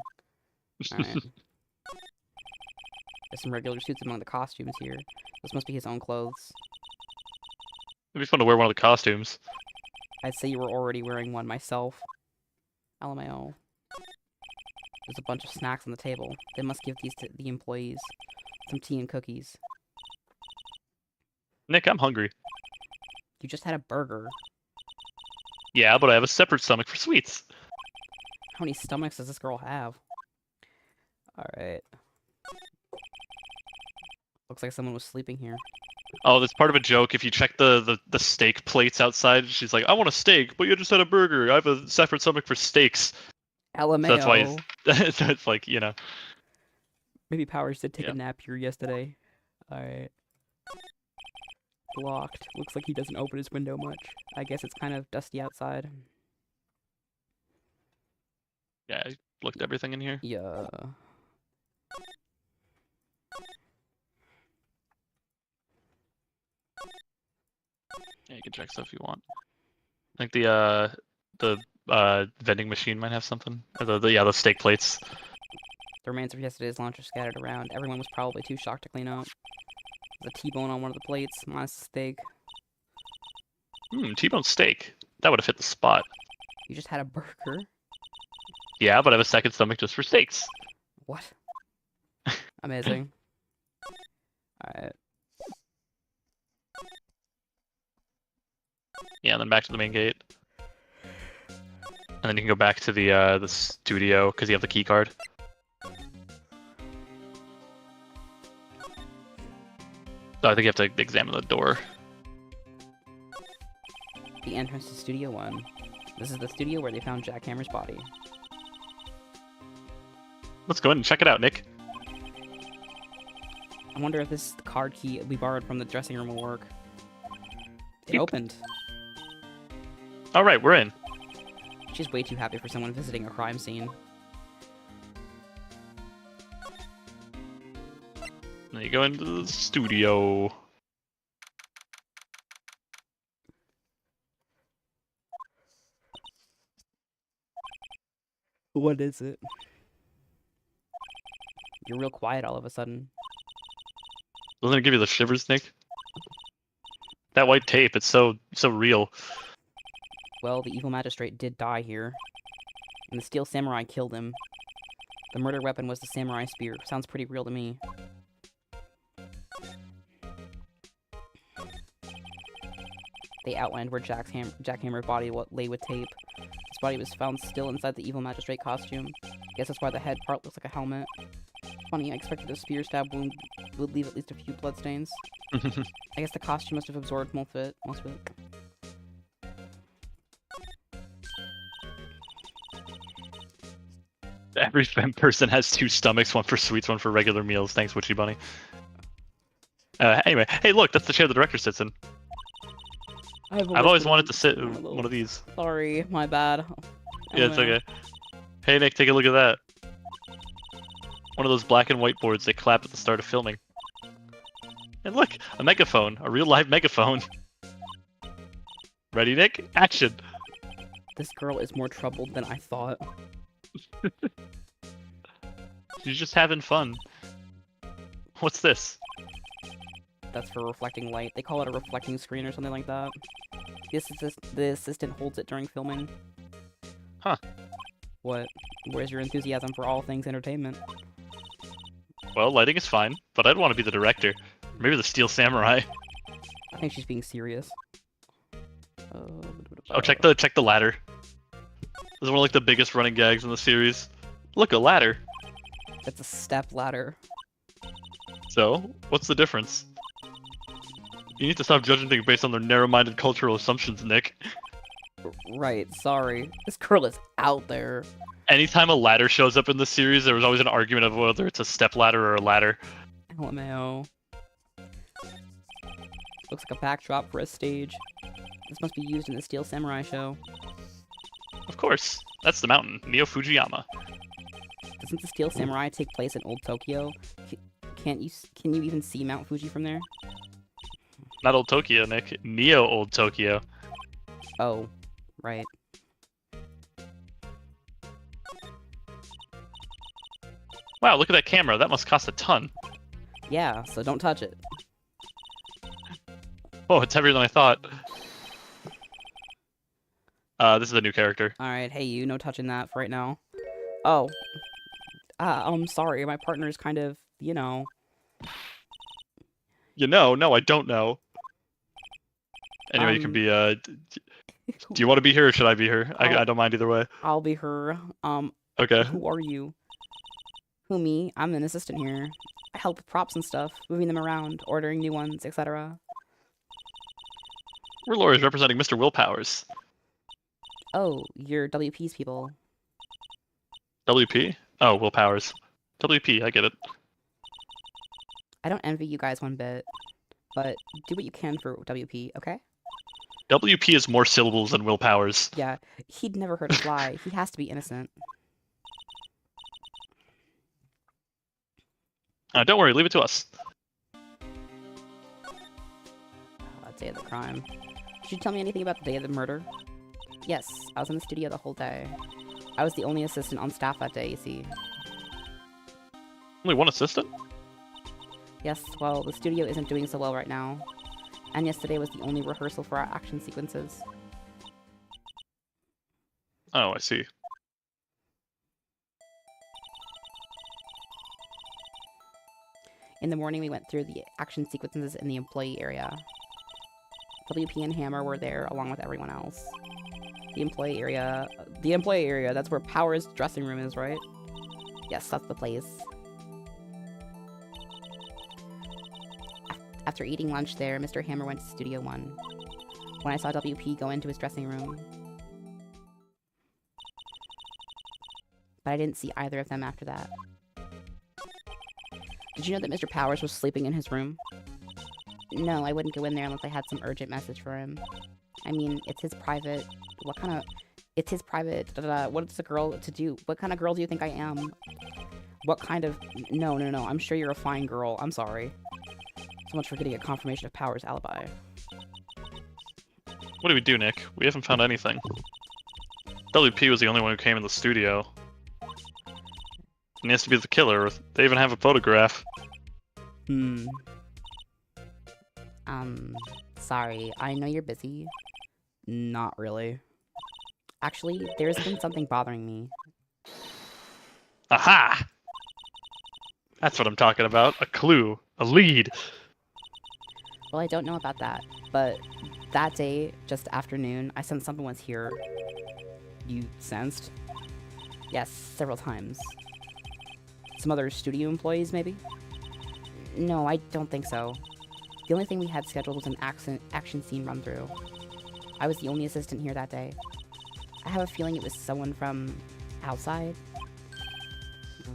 Alright. There's some regular suits among the costumes here. This must be his own clothes. It'd be fun to wear one of the costumes. I'd say you were already wearing one myself. LMAO. There's a bunch of snacks on the table. They must give these to the employees. Some tea and cookies. Nick, I'm hungry. You just had a burger. Yeah, but I have a separate stomach for sweets. How many stomachs does this girl have? Alright. Looks like someone was sleeping here. Oh, that's part of a joke. If you check the steak plates outside, she's like, I want a steak, but you just had a burger. I have a separate stomach for steaks. LMAO. So that's why so it's like, you know. Maybe Powers did take a nap here yesterday. Alright. Locked. Looks like he doesn't open his window much. I guess it's kind of dusty outside. Yeah, I looked at everything in here. Yeah. Yeah, you can check stuff if you want. I think the vending machine might have something. Or the steak plates. The remains of yesterday's lunch are scattered around. Everyone was probably too shocked to clean up. There's a T-bone on one of the plates, minus the steak. T-bone steak. That would have hit the spot. You just had a burger? Yeah, but I have a second stomach just for steaks. What? Amazing. Alright. Yeah, and then back to the main gate. And then you can go back to the studio because you have the key card. So I think you have to examine the door. The entrance to Studio 1. This is the studio where they found Jack Hammer's body. Let's go in and check it out, Nick. I wonder if this card key we borrowed from the dressing room will work. It Yep. opened. All right, we're in. She's way too happy for someone visiting a crime scene. Now you go into the studio. What is it? You're real quiet all of a sudden. Doesn't it give you the shivers, Nick? That white tape, it's so real. Well, the evil magistrate did die here. And the steel samurai killed him. The murder weapon was the samurai spear. Sounds pretty real to me. They outlined where Jack Hammer's body lay with tape. His body was found still inside the evil magistrate costume. Guess that's why the head part looks like a helmet. Funny, I expected a spear stab wound would leave at least a few bloodstains. I guess the costume must have absorbed most of it. Every femme person has two stomachs, one for sweets, one for regular meals. Thanks, Witchy Bunny. Anyway, hey, look, that's the chair the director sits in. I've always wanted to sit in one of these. Sorry, my bad. Yeah, it's okay. Hey, Nick, take a look at that. One of those black and white boards they clap at the start of filming. And look, a megaphone, a real live megaphone. Ready, Nick? Action! This girl is more troubled than I thought. She's just having fun. What's this? That's for reflecting light. They call it a reflecting screen or something like that. The assistant holds it during filming. Huh. What? Where's your enthusiasm for all things entertainment? Well, lighting is fine, but I'd want to be the director. Maybe the Steel Samurai. I think she's being serious. Oh, check the ladder. This is one of like the biggest running gags in the series. Look, a ladder. It's a step ladder. So, what's the difference? You need to stop judging things based on their narrow-minded cultural assumptions, Nick. Right, sorry. This girl is out there. Anytime a ladder shows up in the series, there was always an argument of whether it's a step ladder or a ladder. LMAO. Looks like a backdrop for a stage. This must be used in the Steel Samurai show. Of course. That's the mountain, Neo Fujiyama. Doesn't the Steel Samurai take place in Old Tokyo? Can you even see Mount Fuji from there? Not Old Tokyo, Nick. Neo Old Tokyo. Oh, right. Wow, look at that camera. That must cost a ton. Yeah, so don't touch it. Oh, it's heavier than I thought. This is a new character. Alright, hey you, no touching that for right now. Oh. I'm sorry, my partner is kind of, you know... You know? No, I don't know. Anyway, you can be, do you want to be here or should I be here? I don't mind either way. I'll be her. Okay. Who are you? Who, me? I'm an assistant here. I help with props and stuff, moving them around, ordering new ones, etc. We're lawyers representing Mr. Willpowers. Oh, you're WP's people. WP? Oh, Willpowers. WP, I get it. I don't envy you guys one bit, but do what you can for WP, okay? WP is more syllables than Willpowers. Yeah, he'd never hurt a fly. He has to be innocent. Don't worry, leave it to us. Day of the crime. Did you tell me anything about the day of the murder? Yes, I was in the studio the whole day. I was the only assistant on staff that day, you see. Only one assistant? Yes, well, the studio isn't doing so well right now. And yesterday was the only rehearsal for our action sequences. Oh, I see. In the morning, we went through the action sequences in the employee area. WP and Hammer were there along with everyone else. The employee area, that's where Power's dressing room is, right? Yes, that's the place. After eating lunch there, Mr. Hammer went to Studio 1. when I saw WP go into his dressing room. But I didn't see either of them after that. Did you know that Mr. Powers was sleeping in his room? No, I wouldn't go in there unless I had some urgent message for him. I mean, it's his private... It's his private... What is a girl to do? What kind of girl do you think I am? What kind of... No. I'm sure you're a fine girl. I'm sorry. So much for getting a confirmation of Powers' alibi. What do we do, Nick? We haven't found anything. WP was the only one who came in the studio. And he has to be the killer. They even have a photograph. Sorry. I know you're busy. Not really. Actually, there's been something bothering me. Aha! That's what I'm talking about. A clue. A lead. Well, I don't know about that, but that day, just afternoon, I sensed someone was here. You sensed? Yes, several times. Some other studio employees, maybe? No, I don't think so. The only thing we had scheduled was an action scene run-through. I was the only assistant here that day. I have a feeling it was someone from outside.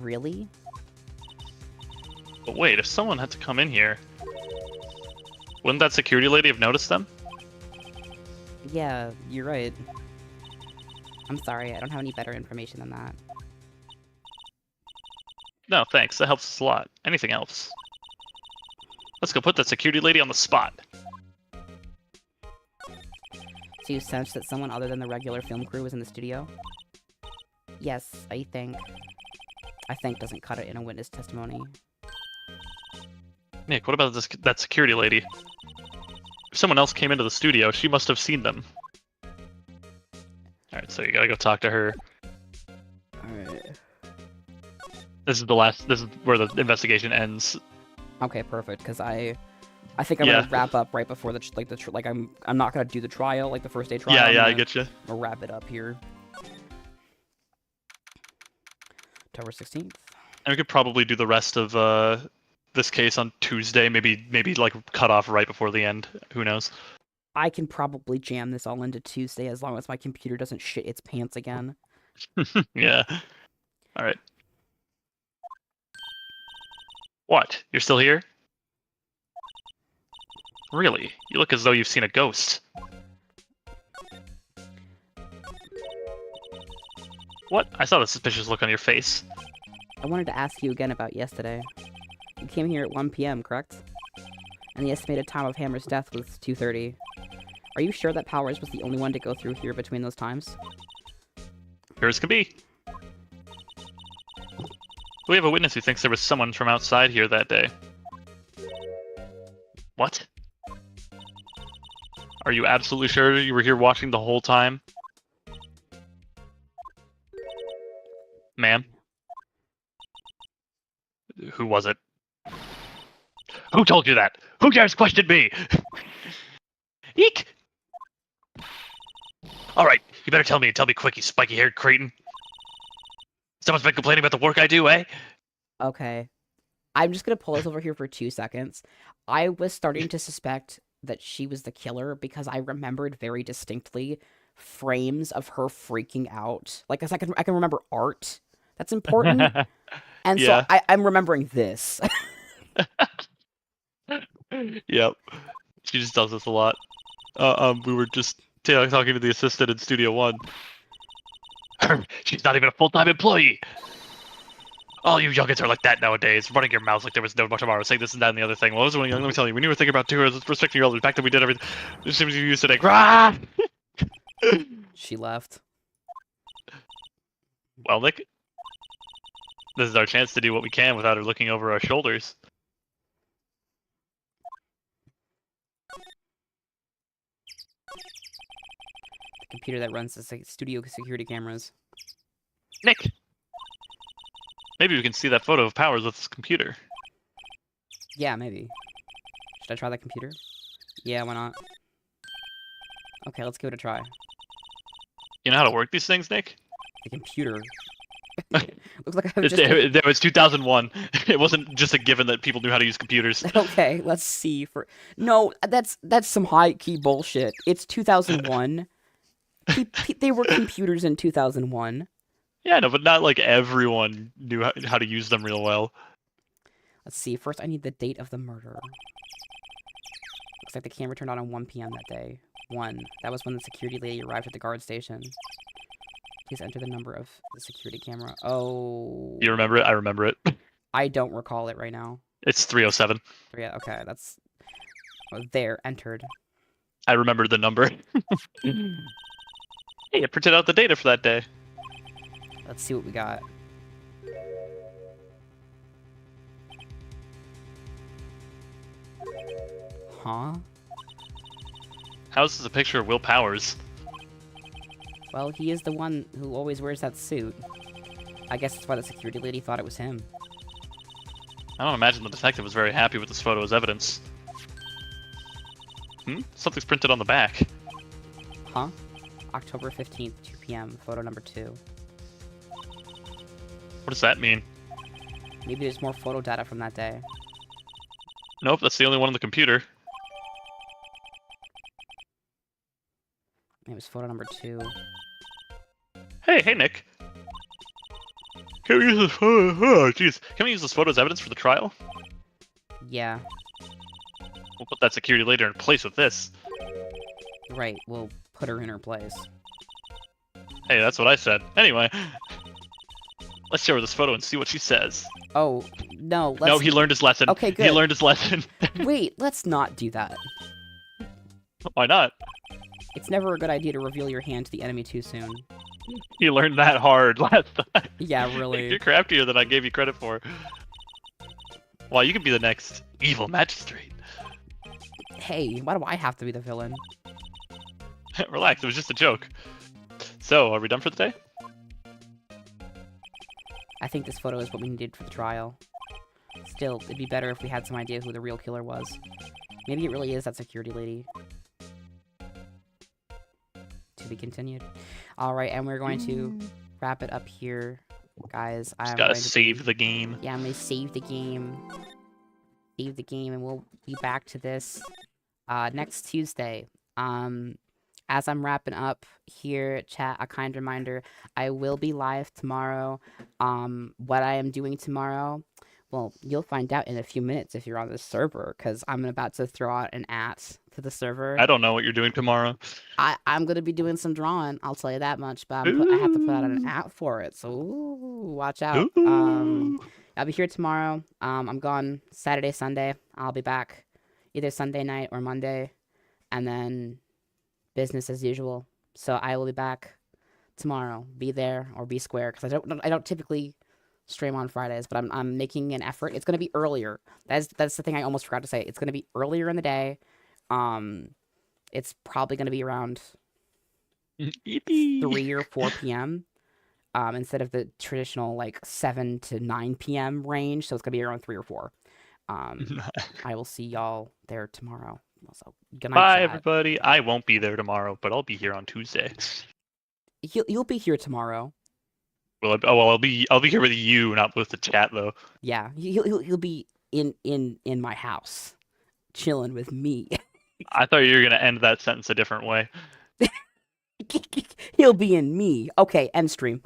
Really? But wait, if someone had to come in here, wouldn't that security lady have noticed them? Yeah, you're right. I'm sorry, I don't have any better information than that. No, thanks. That helps us a lot. Anything else? Let's go put that security lady on the spot. So you sensed that someone other than the regular film crew was in the studio? Yes, I think. I think doesn't cut it in a witness testimony. Nick, what about that security lady? If someone else came into the studio, she must have seen them. Alright, so you gotta go talk to her. Alright. This is where the investigation ends. Okay, perfect, because I think I'm gonna wrap up right before I'm not gonna do the trial, like the first day trial. Yeah, I get you. I'll wrap it up here. October 16th. And we could probably do the rest of this case on Tuesday, maybe like cut off right before the end. Who knows? I can probably jam this all into Tuesday as long as my computer doesn't shit its pants again. Yeah. All right. What? You're still here? Really? You look as though you've seen a ghost. What? I saw the suspicious look on your face. I wanted to ask you again about yesterday. You came here at 1 p.m., correct? And the estimated time of Hammer's death was 2:30. Are you sure that Powers was the only one to go through here between those times? Sure as can be. We have a witness who thinks there was someone from outside here that day. What? Are you absolutely sure you were here watching the whole time? Ma'am? Who was it? Who told you that? Who dares question me? Eek! Alright, you better tell me quick, you spiky-haired cretin. Someone's been complaining about the work I do, eh? Okay. I'm just gonna pull this over here for 2 seconds. I was starting to suspect that she was the killer because I remembered very distinctly frames of her freaking out. Like, I can remember art. That's important. And Yeah. so I'm remembering this. Yep. She just does this a lot. We were just talking to the assistant in Studio One. She's not even a full-time employee! All you youngins are like that nowadays, running your mouths like there was no tomorrow, saying this and that and the other thing. Well, I was when young, let me tell you, when you were thinking about respecting your elders, back then we did everything. It seems you used today. Grah! She left. Well, Nick, this is our chance to do what we can without her looking over our shoulders. The computer that runs the studio security cameras. Nick! Maybe we can see that photo of Powers with his computer. Yeah, maybe. Should I try that computer? Yeah, why not? Okay, let's give it a try. You know how to work these things, Nick? The computer? Looks like I've It's, just. it was 2001. It wasn't just a given that people knew how to use computers. Okay, let's see. No, that's some high key bullshit. It's 2001. They were computers in 2001. Yeah, no, but not like everyone knew how to use them real well. Let's see. First, I need the date of the murder. Looks like the camera turned on 1 p.m. that day. 1. That was when the security lady arrived at the guard station. Please enter the number of the security camera. Oh. You remember it? I remember it. I don't recall it right now. It's 307. Yeah, okay, that's... Oh, there, entered. I remember the number. Hey, it printed out the data for that day. Let's see what we got. Huh? How's this a picture of Will Powers? Well, he is the one who always wears that suit. I guess that's why the security lady thought it was him. I don't imagine the detective was very happy with this photo as evidence. Something's printed on the back. Huh? October 15th, 2 p.m., photo number 2. What does that mean? Maybe there's more photo data from that day. Nope, that's the only one on the computer. It was photo number 2. Hey, Nick. Can we use this photo? Oh, jeez. Can we use this photo as evidence for the trial? Yeah. We'll put that security later in place with this. Right, we'll put her in her place. Hey, that's what I said. Anyway, let's show her this photo and see what she says. Oh, no, let's... No, he learned his lesson. Okay, good. He learned his lesson. Wait, let's not do that. Why not? It's never a good idea to reveal your hand to the enemy too soon. He learned that hard last time. Yeah, really. You're craftier than I gave you credit for. Well, you could be the next evil magistrate. Hey, why do I have to be the villain? Relax, it was just a joke. So, are we done for the day? I think this photo is what we needed for the trial. Still, it'd be better if we had some idea who the real killer was. Maybe it really is that security lady. To be continued. Alright, and we're going to wrap it up here, guys. Just gotta save the game. Yeah, I'm gonna save the game. Save the game, and we'll be back to this next Tuesday. As I'm wrapping up here, chat, a kind reminder, I will be live tomorrow. What I am doing tomorrow, well, you'll find out in a few minutes if you're on the server, because I'm about to throw out an to the server. I don't know what you're doing tomorrow. I'm going to be doing some drawing, I'll tell you that much, but I have to put out an app for it, so watch out. I'll be here tomorrow. I'm gone Saturday, Sunday. I'll be back either Sunday night or Monday, and then business as usual. So I will be back tomorrow. Be there or be square, because I don't typically stream on Fridays, but I'm making an effort. It's gonna be earlier. That's the thing I almost forgot to say. It's gonna be earlier in the day. It's probably gonna be around 3 or 4 p.m. Instead of the traditional like 7 to 9 p.m. range. So it's gonna be around 3 or 4. I will see y'all there tomorrow. So, good night, Bye, chat. everybody. I won't be there tomorrow, but I'll be here on Tuesday. You'll be here tomorrow. Well, I'll be here with you, not with the chat, though. Yeah, he'll be in my house, chilling with me. I thought you were gonna end that sentence a different way. He'll be in me. Okay, end stream.